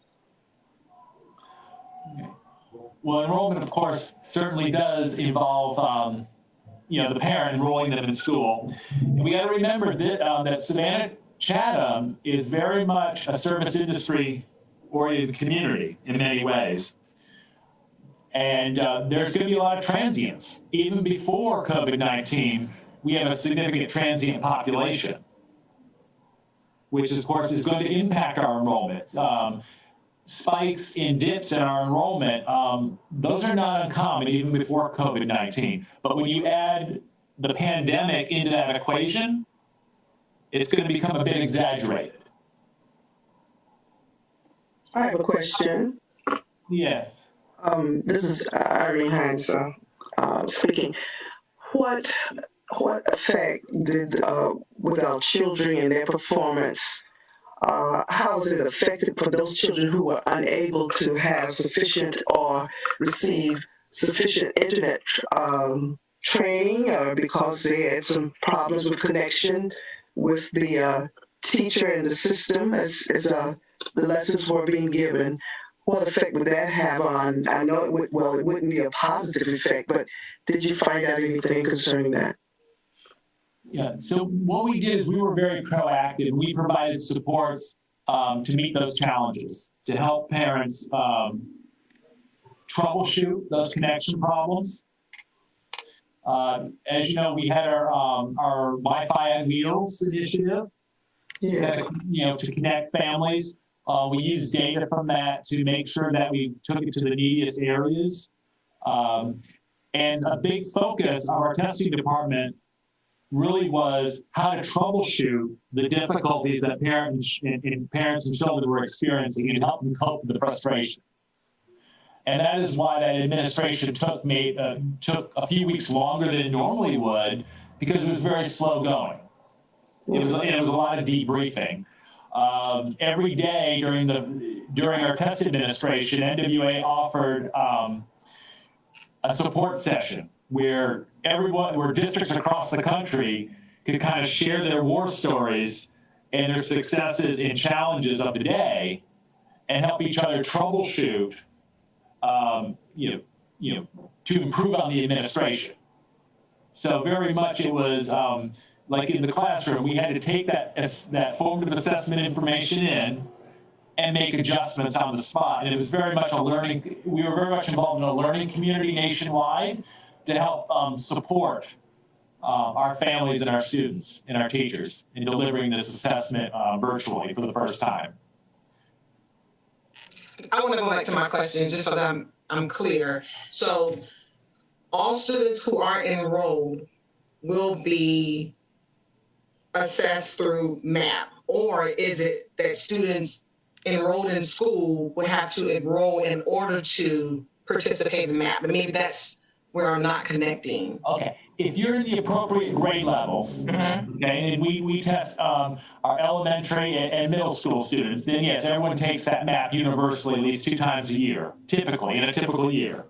[SPEAKER 2] Well, enrollment, of course, certainly does involve, the parent enrolling them in school. And we got to remember that Savannah-Chatham is very much a service industry-oriented community in many ways. And there's going to be a lot of transients. Even before COVID-19, we have a significant transient population, which, of course, is going to impact our enrollment. Spikes in dips in our enrollment, those are not uncommon even before COVID-19. But when you add the pandemic into that equation, it's going to become a bit exaggerated.
[SPEAKER 8] I have a question.
[SPEAKER 2] Yes.
[SPEAKER 8] This is Irene Hines speaking. What what effect did with our children and their performance? How has it affected for those children who were unable to have sufficient or receive sufficient internet training, or because they had some problems with connection with the teacher and the system as the lessons were being given? What effect would that have on? I know it would. Well, it wouldn't be a positive effect, but did you find out anything concerning that?
[SPEAKER 2] Yeah, so what we did is we were very proactive. We provided supports to meet those challenges, to help parents troubleshoot those connection problems. As you know, we had our Wi-Fi on Wheels initiative,
[SPEAKER 8] Yes.
[SPEAKER 2] To connect families. We used data from that to make sure that we took it to the neediest areas. And a big focus of our testing department really was how to troubleshoot the difficulties that parents and children were experiencing and help them cope with the frustration. And that is why that administration took a few weeks longer than it normally would, because it was very slow going. It was a lot of debriefing. Every day during our test administration, NWA offered a support session where districts across the country could kind of share their war stories and their successes and challenges of the day, and help each other troubleshoot, to improve on the administration. So very much it was like in the classroom, we had to take that formative assessment information in and make adjustments on the spot. And it was very much we were very much involved in a learning community nationwide to help support our families and our students and our teachers in delivering this assessment virtually for the first time.
[SPEAKER 6] I want to go back to my question just so that I'm clear. So all students who are enrolled will be assessed through MAP, or is it that students enrolled in school would have to enroll in order to participate in MAP? And maybe that's where I'm not connecting.
[SPEAKER 2] Okay, if you're in the appropriate grade levels, okay, and we test our elementary and middle school students, then yes, everyone takes that MAP universally at least 2 times a year, typically, in a typical year.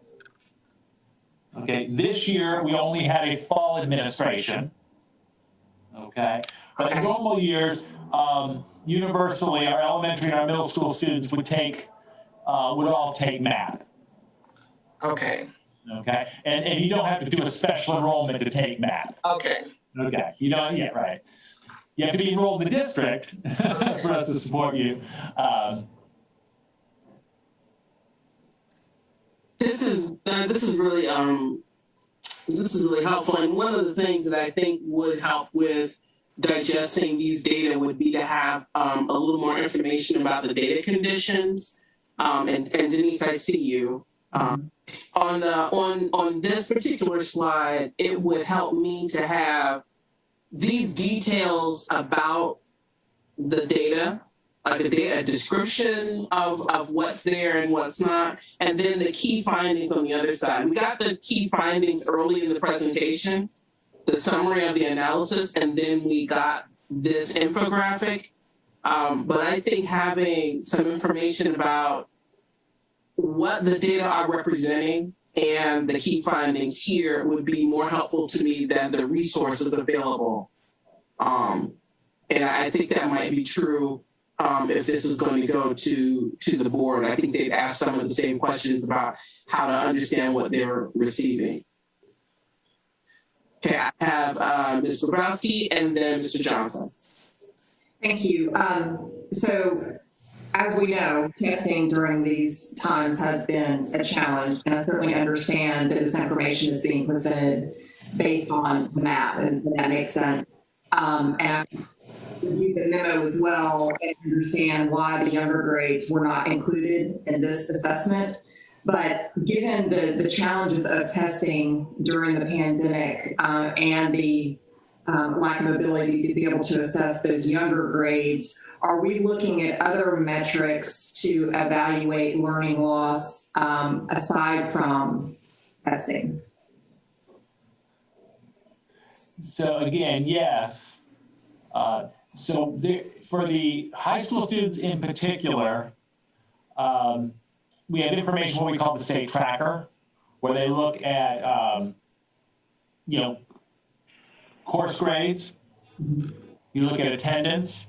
[SPEAKER 2] Okay, this year we only had a fall administration, okay? But in normal years, universally, our elementary and our middle school students would all take MAP.
[SPEAKER 6] Okay.
[SPEAKER 2] Okay, and you don't have to do a special enrollment to take MAP.
[SPEAKER 6] Okay.
[SPEAKER 2] Okay, you don't, yeah, right. You have to be enrolled in the district for us to support you.
[SPEAKER 1] This is really helpful, and one of the things that I think would help with digesting these data would be to have a little more information about the data conditions. And Denise, I see you. On this particular slide, it would help me to have these details about the data, like a description of what's there and what's not, and then the key findings on the other side. We got the key findings early in the presentation, the summary of the analysis, and then we got this infographic. But I think having some information about what the data are representing and the key findings here would be more helpful to me than the resources available. And I think that might be true if this is going to go to the board. I think they'd ask some of the same questions about how to understand what they're receiving. Okay, I have Ms. Bobrowski and then Mr. Johnson.
[SPEAKER 3] Thank you. So as we know, testing during these times has been a challenge, and I certainly understand that this information is being presented based on the map, and that makes sense. And I reviewed the memo as well and understand why the younger grades were not included in this assessment. But given the challenges of testing during the pandemic and the lack of ability to be able to assess those younger grades, are we looking at other metrics to evaluate learning loss aside from testing?
[SPEAKER 2] So again, yes. So for the high school students in particular, we have information, what we call the state tracker, where they look at, course grades. You look at attendance.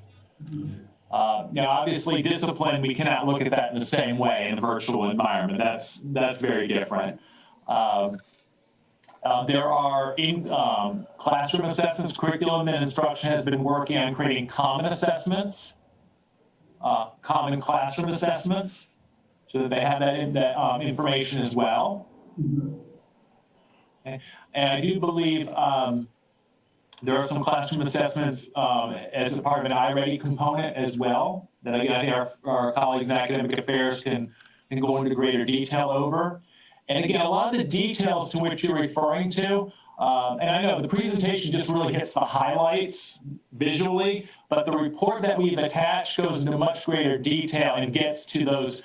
[SPEAKER 2] Now, obviously, discipline, we cannot look at that in the same way in a virtual environment. That's very different. There are classroom assessments. Curriculum and instruction has been working on creating common assessments, common classroom assessments, so that they have that information as well. Okay. And I do believe there are some classroom assessments as a part of an iReady component as well, that again, I think our colleagues in academic affairs can go into greater detail over. And again, a lot of the details to which you're referring to, and I know the presentation just really hits the highlights visually, but the report that we've attached goes into much greater detail and gets to those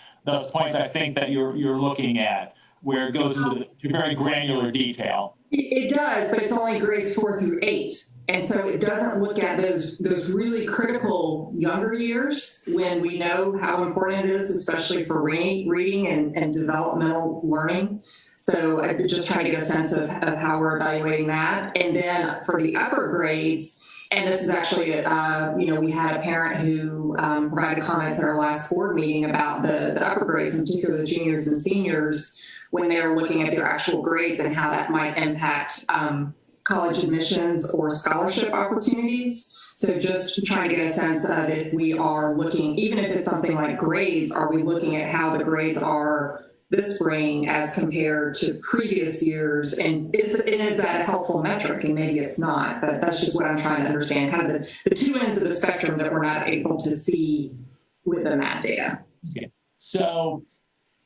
[SPEAKER 2] points I think that you're looking at, where it goes into very granular detail.
[SPEAKER 3] It does, but it's only grades 4 through 8. And so it doesn't look at those really critical younger years when we know how important it is, especially for reading and developmental learning. So I just trying to get a sense of how we're evaluating that. And then for the upper grades, and this is actually, we had a parent who provided comments at our last board meeting about the upper grades, in particular the juniors and seniors, when they're looking at their actual grades and how that might impact college admissions or scholarship opportunities. So just trying to get a sense of if we are looking, even if it's something like grades, are we looking at how the grades are this spring as compared to previous years? And is that a helpful metric? And maybe it's not, but that's just what I'm trying to understand, kind of the two ends of the spectrum that we're not able to see within that data.
[SPEAKER 2] Okay. So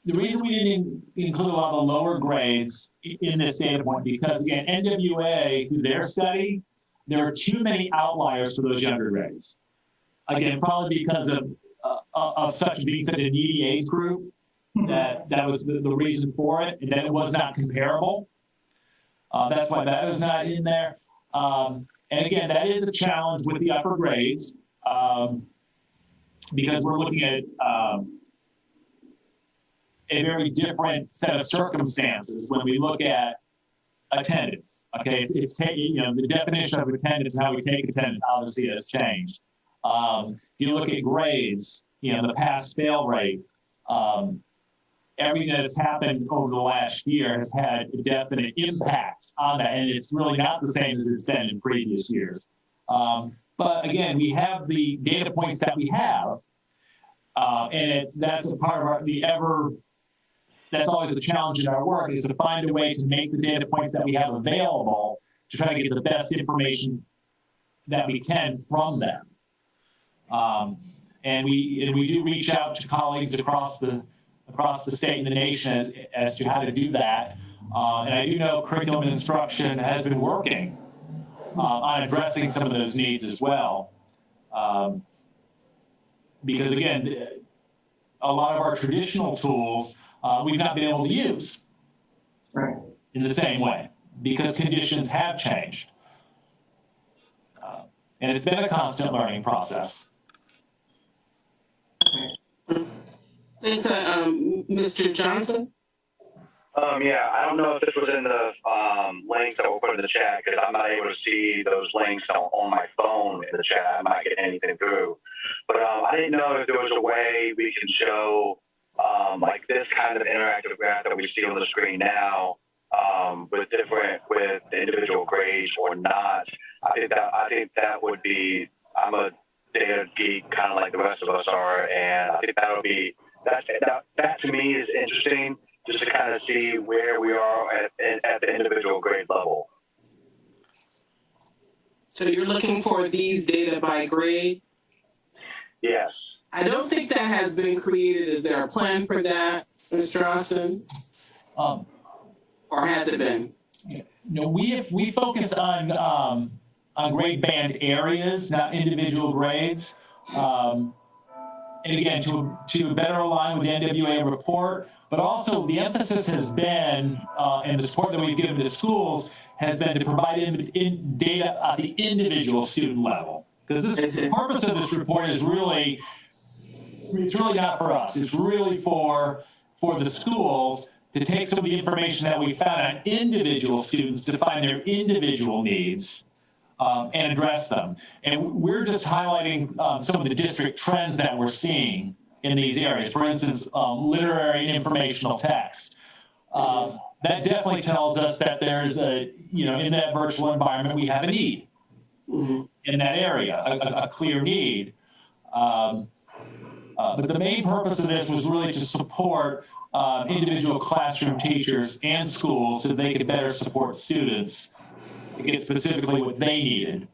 [SPEAKER 2] the reason we didn't include a lot of the lower grades in this data point, because again, NWA, through their study, there are too many outliers for those younger grades. Again, probably because of being such a needy age group, that was the reason for it, and that it was not comparable. That's why that was not in there. And again, that is a challenge with the upper grades, because we're looking at a very different set of circumstances when we look at attendance. Okay, it's the definition of attendance and how we take attendance obviously has changed. If you look at grades, the pass-fail rate, everything that has happened over the last year has had a definite impact on that, and it's really not the same as it's been in previous years. But again, we have the data points that we have, and that's a part of that's always the challenge in our work, is to find a way to make the data points that we have available to try to get the best information that we can from them. And we do reach out to colleagues across the state and the nation as to how to do that. And I do know curriculum and instruction has been working on addressing some of those needs as well. Because again, a lot of our traditional tools we've not been able to use in the same way because conditions have changed. And it's been a constant learning process.
[SPEAKER 1] Thanks, Mr. Johnson.
[SPEAKER 9] Yeah, I don't know if this was in the links that we'll put in the chat, because I'm not able to see those links on my phone in the chat. I'm not getting anything through. But I didn't know if there was a way we can show like this kind of interactive graph that we see on the screen now with the individual grades or not. I think that would be, I'm a data geek kind of like the rest of us are, and I think that to me is interesting, just to kind of see where we are at the individual grade level.
[SPEAKER 1] So you're looking for these data by grade?
[SPEAKER 9] Yes.
[SPEAKER 1] I don't think that has been created. Is there a plan for that, Mr. Austin? Or has it been?
[SPEAKER 2] No, we focus on grade band areas, not individual grades. And again, to better align with the NWA report, but also the emphasis has been, and the support that we've given to schools has been to provide in data at the individual student level. Because the purpose of this report is really, it's really not for us. It's really for the schools to take some of the information that we found on individual students to find their individual needs and address them. And we're just highlighting some of the district trends that we're seeing in these areas. For instance, literary and informational text. That definitely tells us that there's in that virtual environment, we have a need in that area, a clear need. But the main purpose of this was really to support individual classroom teachers and schools so they could better support students to get specifically what they needed.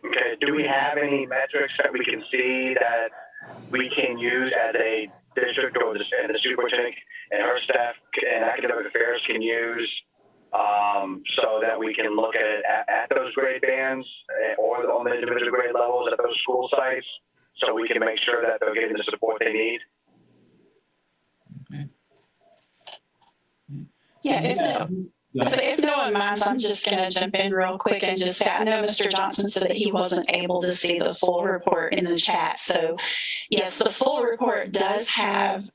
[SPEAKER 9] Okay, do we have any metrics that we can see that we can use as a district or the superintendent and her staff and academic affairs can use so that we can look at those grade bands or on the individual grade levels at those school sites so we can make sure that they're getting the support they need?
[SPEAKER 10] Yeah, if no one minds, I'm just going to jump in real quick and just say, I know Mr. Johnson said that he wasn't able to see the full report in the chat. So yes, the full report does have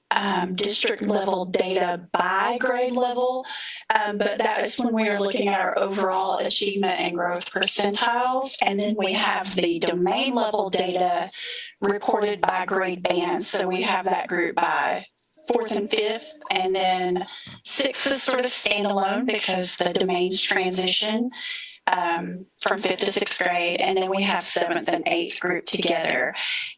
[SPEAKER 10] district level data by grade level, but that is when we are looking at our overall achievement and growth percentiles. And then we have the domain level data reported by grade bands. So we have that group by 4th and 5th, and then 6th is sort of standalone because the domains transition from 5th to 6th grade, and then we have 7th and 8th grouped together.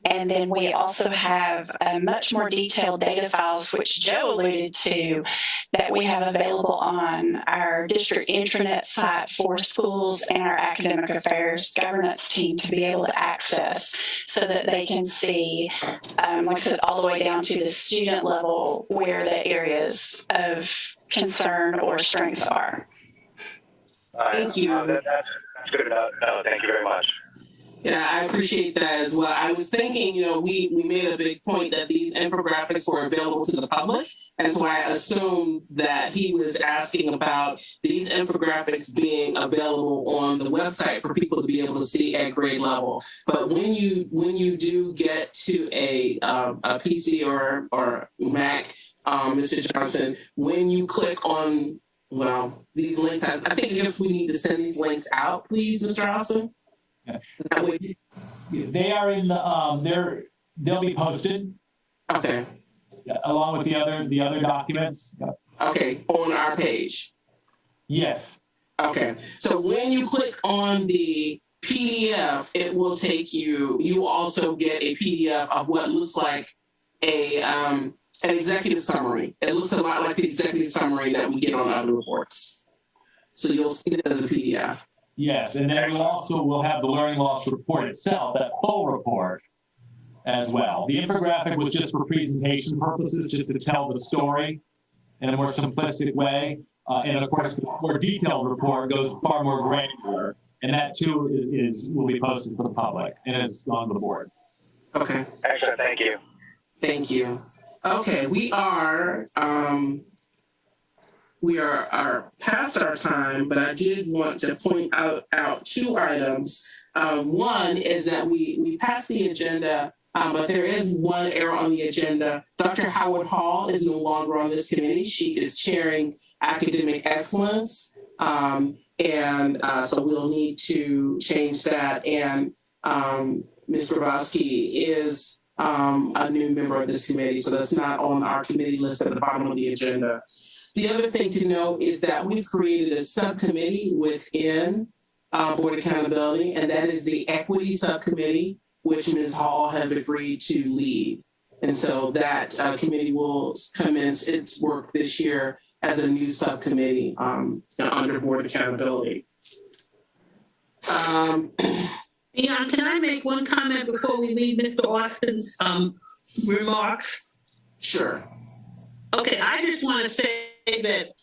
[SPEAKER 10] And then we also have much more detailed data files, which Joe alluded to, that we have available on our district intranet site for schools and our academic affairs governance team to be able to access so that they can see, like I said, all the way down to the student level where the areas of concern or strength are.
[SPEAKER 1] Thank you.
[SPEAKER 9] That's good enough. No, thank you very much.
[SPEAKER 1] Yeah, I appreciate that as well. I was thinking, we made a big point that these infographics were available to the public. And so I assumed that he was asking about these infographics being available on the website for people to be able to see at grade level. But when you do get to a PC or Mac, Mr. Johnson, when you click on these links, I think if we need to send these links out, please, Mr. Austin.
[SPEAKER 2] Yeah. They are in the they'll be posted.
[SPEAKER 1] Okay.
[SPEAKER 2] Along with the other documents.
[SPEAKER 1] Okay, on our page.
[SPEAKER 2] Yes.
[SPEAKER 1] Okay. So when you click on the PDF, it will take you. You will also get a PDF of what looks like an executive summary. It looks a lot like the executive summary that we get on other reports. So you'll see it as a PDF.
[SPEAKER 2] Yes, and then we also will have the learning loss report itself, that full report as well. The infographic was just for presentation purposes, just to tell the story in a more simplistic way. And of course, the more detailed report goes far more granular, and that too will be posted for the public and is on the board.
[SPEAKER 1] Okay.
[SPEAKER 9] Excellent. Thank you.
[SPEAKER 1] Thank you. Okay, we are past our time, but I did want to point out two items. One is that we passed the agenda, but there is one error on the agenda. Dr. Howard Hall is no longer on this committee. She is chairing academic excellence, and so we'll need to change that. And Ms. Grabowski is a new member of this committee, so that's not on our committee list at the bottom of the agenda. The other thing to note is that we've created a subcommittee within Board Accountability, and that is the Equity Subcommittee, which Ms. Hall has agreed to lead. And so that committee will commence its work this year as a new subcommittee under Board Accountability.
[SPEAKER 7] Dion, can I make one comment before we leave Mr. Austin's remarks?
[SPEAKER 1] Sure.
[SPEAKER 7] Okay, I just want to say that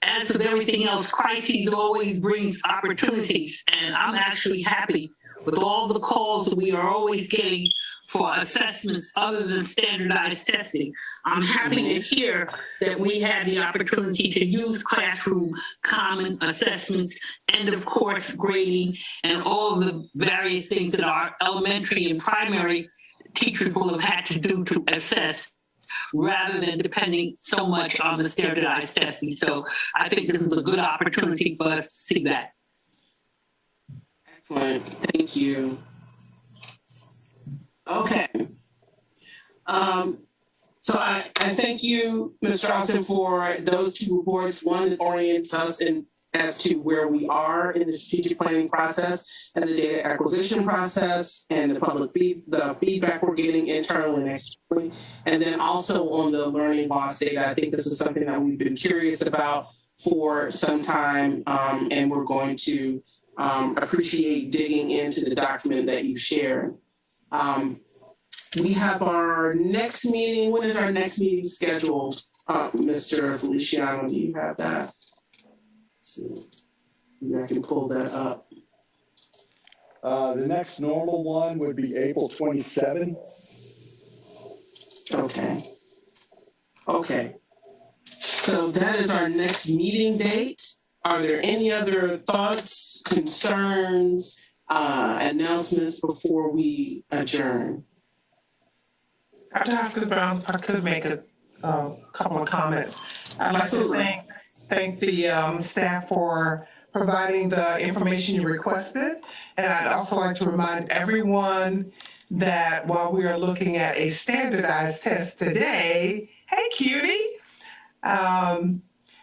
[SPEAKER 7] as with everything else, crises always brings opportunities, and I'm actually happy with all the calls that we are always getting for assessments other than standardized testing. I'm happy to hear that we had the opportunity to use classroom common assessments, end of course grading, and all of the various things that our elementary and primary teachers will have had to do to assess, rather than depending so much on the standardized testing. So I think this is a good opportunity for us to see that.
[SPEAKER 1] Excellent, thank you. Okay. So I thank you, Mr. Austin, for those two reports. One that orients us as to where we are in the strategic planning process and the data acquisition process and the feedback we're getting internally and externally. And then also on the learning loss data, I think this is something that we've been curious about for some time, and we're going to appreciate digging into the document that you shared. We have our next meeting. When is our next meeting scheduled? Mr. Feliciano, do you have that? Let's see. Maybe I can pull that up.
[SPEAKER 4] The next normal one would be April 27.
[SPEAKER 1] Okay. So that is our next meeting date. Are there any other thoughts, concerns, announcements before we adjourn?
[SPEAKER 5] Dr. Hoskins-Brown, if I could make a couple of comments. I'd like to thank the staff for providing the information you requested. And I'd also like to remind everyone that while we are looking at a standardized test today, hey cutie,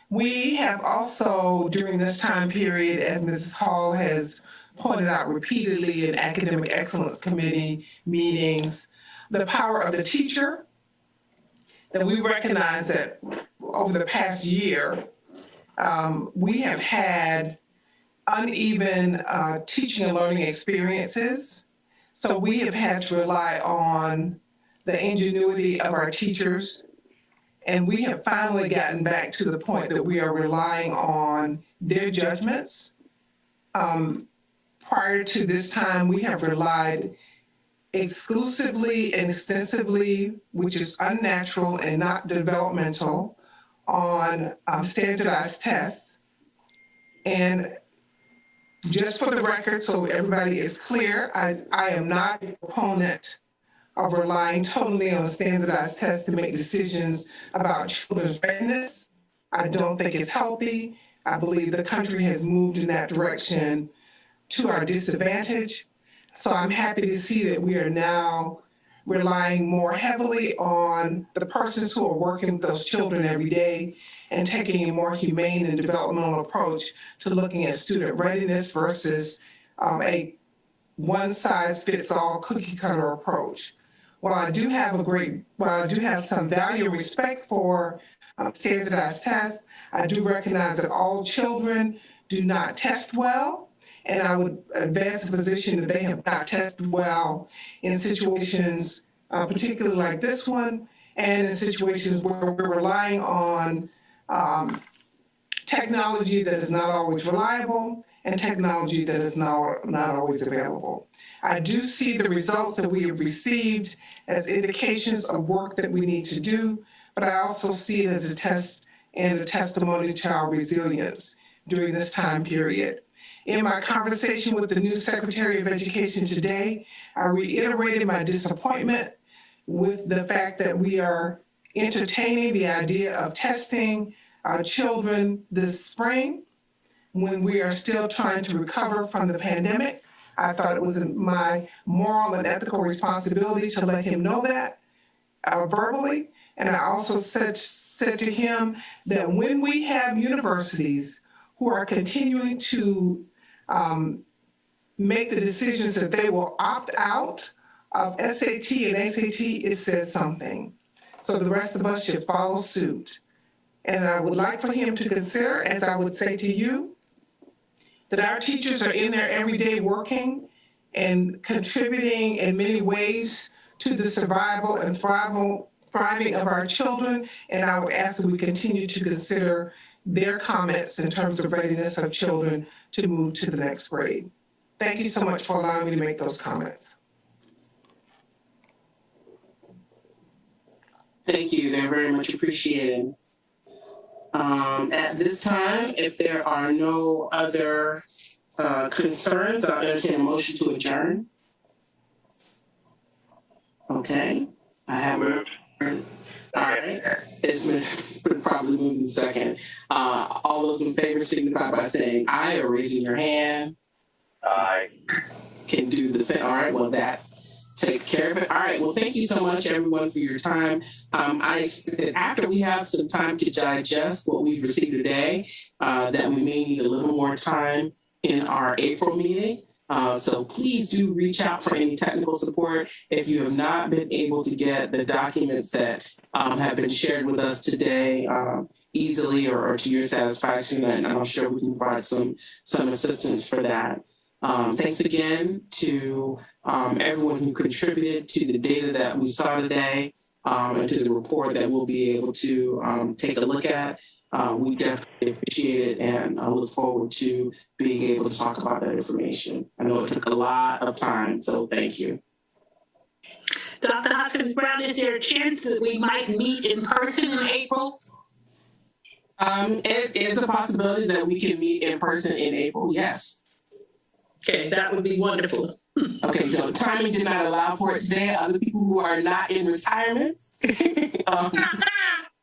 [SPEAKER 5] we have also during this time period, as Mrs. Hall has pointed out repeatedly in Academic Excellence Committee meetings, the power of the teacher, that we recognize that over the past year, we have had uneven teaching and learning experiences. So we have had to rely on the ingenuity of our teachers. And we have finally gotten back to the point that we are relying on their judgments. Prior to this time, we have relied exclusively and extensively, which is unnatural and not developmental, on standardized tests. And just for the record, so everybody is clear, I am not a proponent of relying totally on standardized tests to make decisions about children's readiness. I don't think it's healthy. I believe the country has moved in that direction to our disadvantage. So I'm happy to see that we are now relying more heavily on the persons who are working with those children every day and taking a more humane and developmental approach to looking at student readiness versus a one-size-fits-all cookie-cutter approach. While I do have some value and respect for standardized tests, I do recognize that all children do not test well, and I would advance the position that they have not tested well in situations, particularly like this one, and in situations where we're relying on technology that is not always reliable and technology that is not always available. I do see the results that we have received as indications of work that we need to do, but I also see it as a test and a testimony to our resilience during this time period. In my conversation with the new Secretary of Education today, I reiterated my disappointment with the fact that we are entertaining the idea of testing our children this spring when we are still trying to recover from the pandemic. I thought it was my moral and ethical responsibility to let him know that verbally. And I also said to him that when we have universities who are continuing to make the decisions that they will opt out of SAT and ACT, it says something. So the rest of us should follow suit. And I would like for him to consider, as I would say to you, that our teachers are in there every day working and contributing in many ways to the survival and thriving of our children. And I would ask that we continue to consider their comments in terms of readiness of children to move to the next grade. Thank you so much for allowing me to make those comments.
[SPEAKER 1] Thank you. They're very much appreciated. At this time, if there are no other concerns, I'll entertain a motion to adjourn. Okay. I have moved. All right. It's been probably moved in second. All those in favor signify by saying aye or raising your hand.
[SPEAKER 9] Aye.
[SPEAKER 1] Can do the same. All right. Well, that takes care of it. All right. Well, thank you so much, everyone, for your time. I expect that after we have some time to digest what we've received today, that we may need a little more time in our April meeting. So please do reach out for any technical support. If you have not been able to get the documents that have been shared with us today easily or to your satisfaction, and I'm sure we can provide some assistance for that. Thanks again to everyone who contributed to the data that we saw today and to the report that we'll be able to take a look at. We definitely appreciate it, and I look forward to being able to talk about that information. I know it took a lot of time, so thank you.
[SPEAKER 7] Dr. Hoskins-Brown, is there a chance that we might meet in person in April?
[SPEAKER 1] It is a possibility that we can meet in person in April, yes.
[SPEAKER 7] Okay, that would be wonderful.
[SPEAKER 1] Okay, so timing did not allow for it today. Other people who are not in retirement,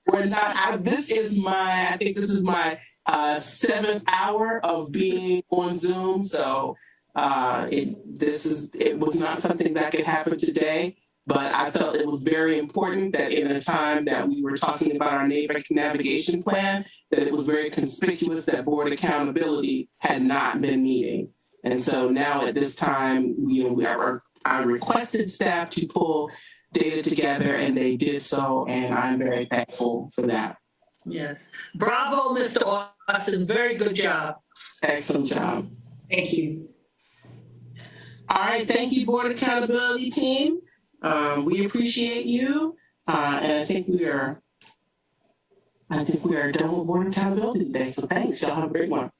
[SPEAKER 1] we're not. I think this is my 7th hour of being on Zoom. So it was not something that could happen today, but I felt it was very important that in a time that we were talking about our navigation plan, that it was very conspicuous that board accountability had not been meeting. And so now at this time, I requested staff to pull data together, and they did so, and I'm very thankful for that.
[SPEAKER 7] Yes. Bravo, Mr. Austin. Very good job.
[SPEAKER 1] Excellent job.
[SPEAKER 3] Thank you.
[SPEAKER 1] All right. Thank you, Board Accountability team. We appreciate you. And I think we are done with Board Accountability today. So thanks. Y'all have a great one.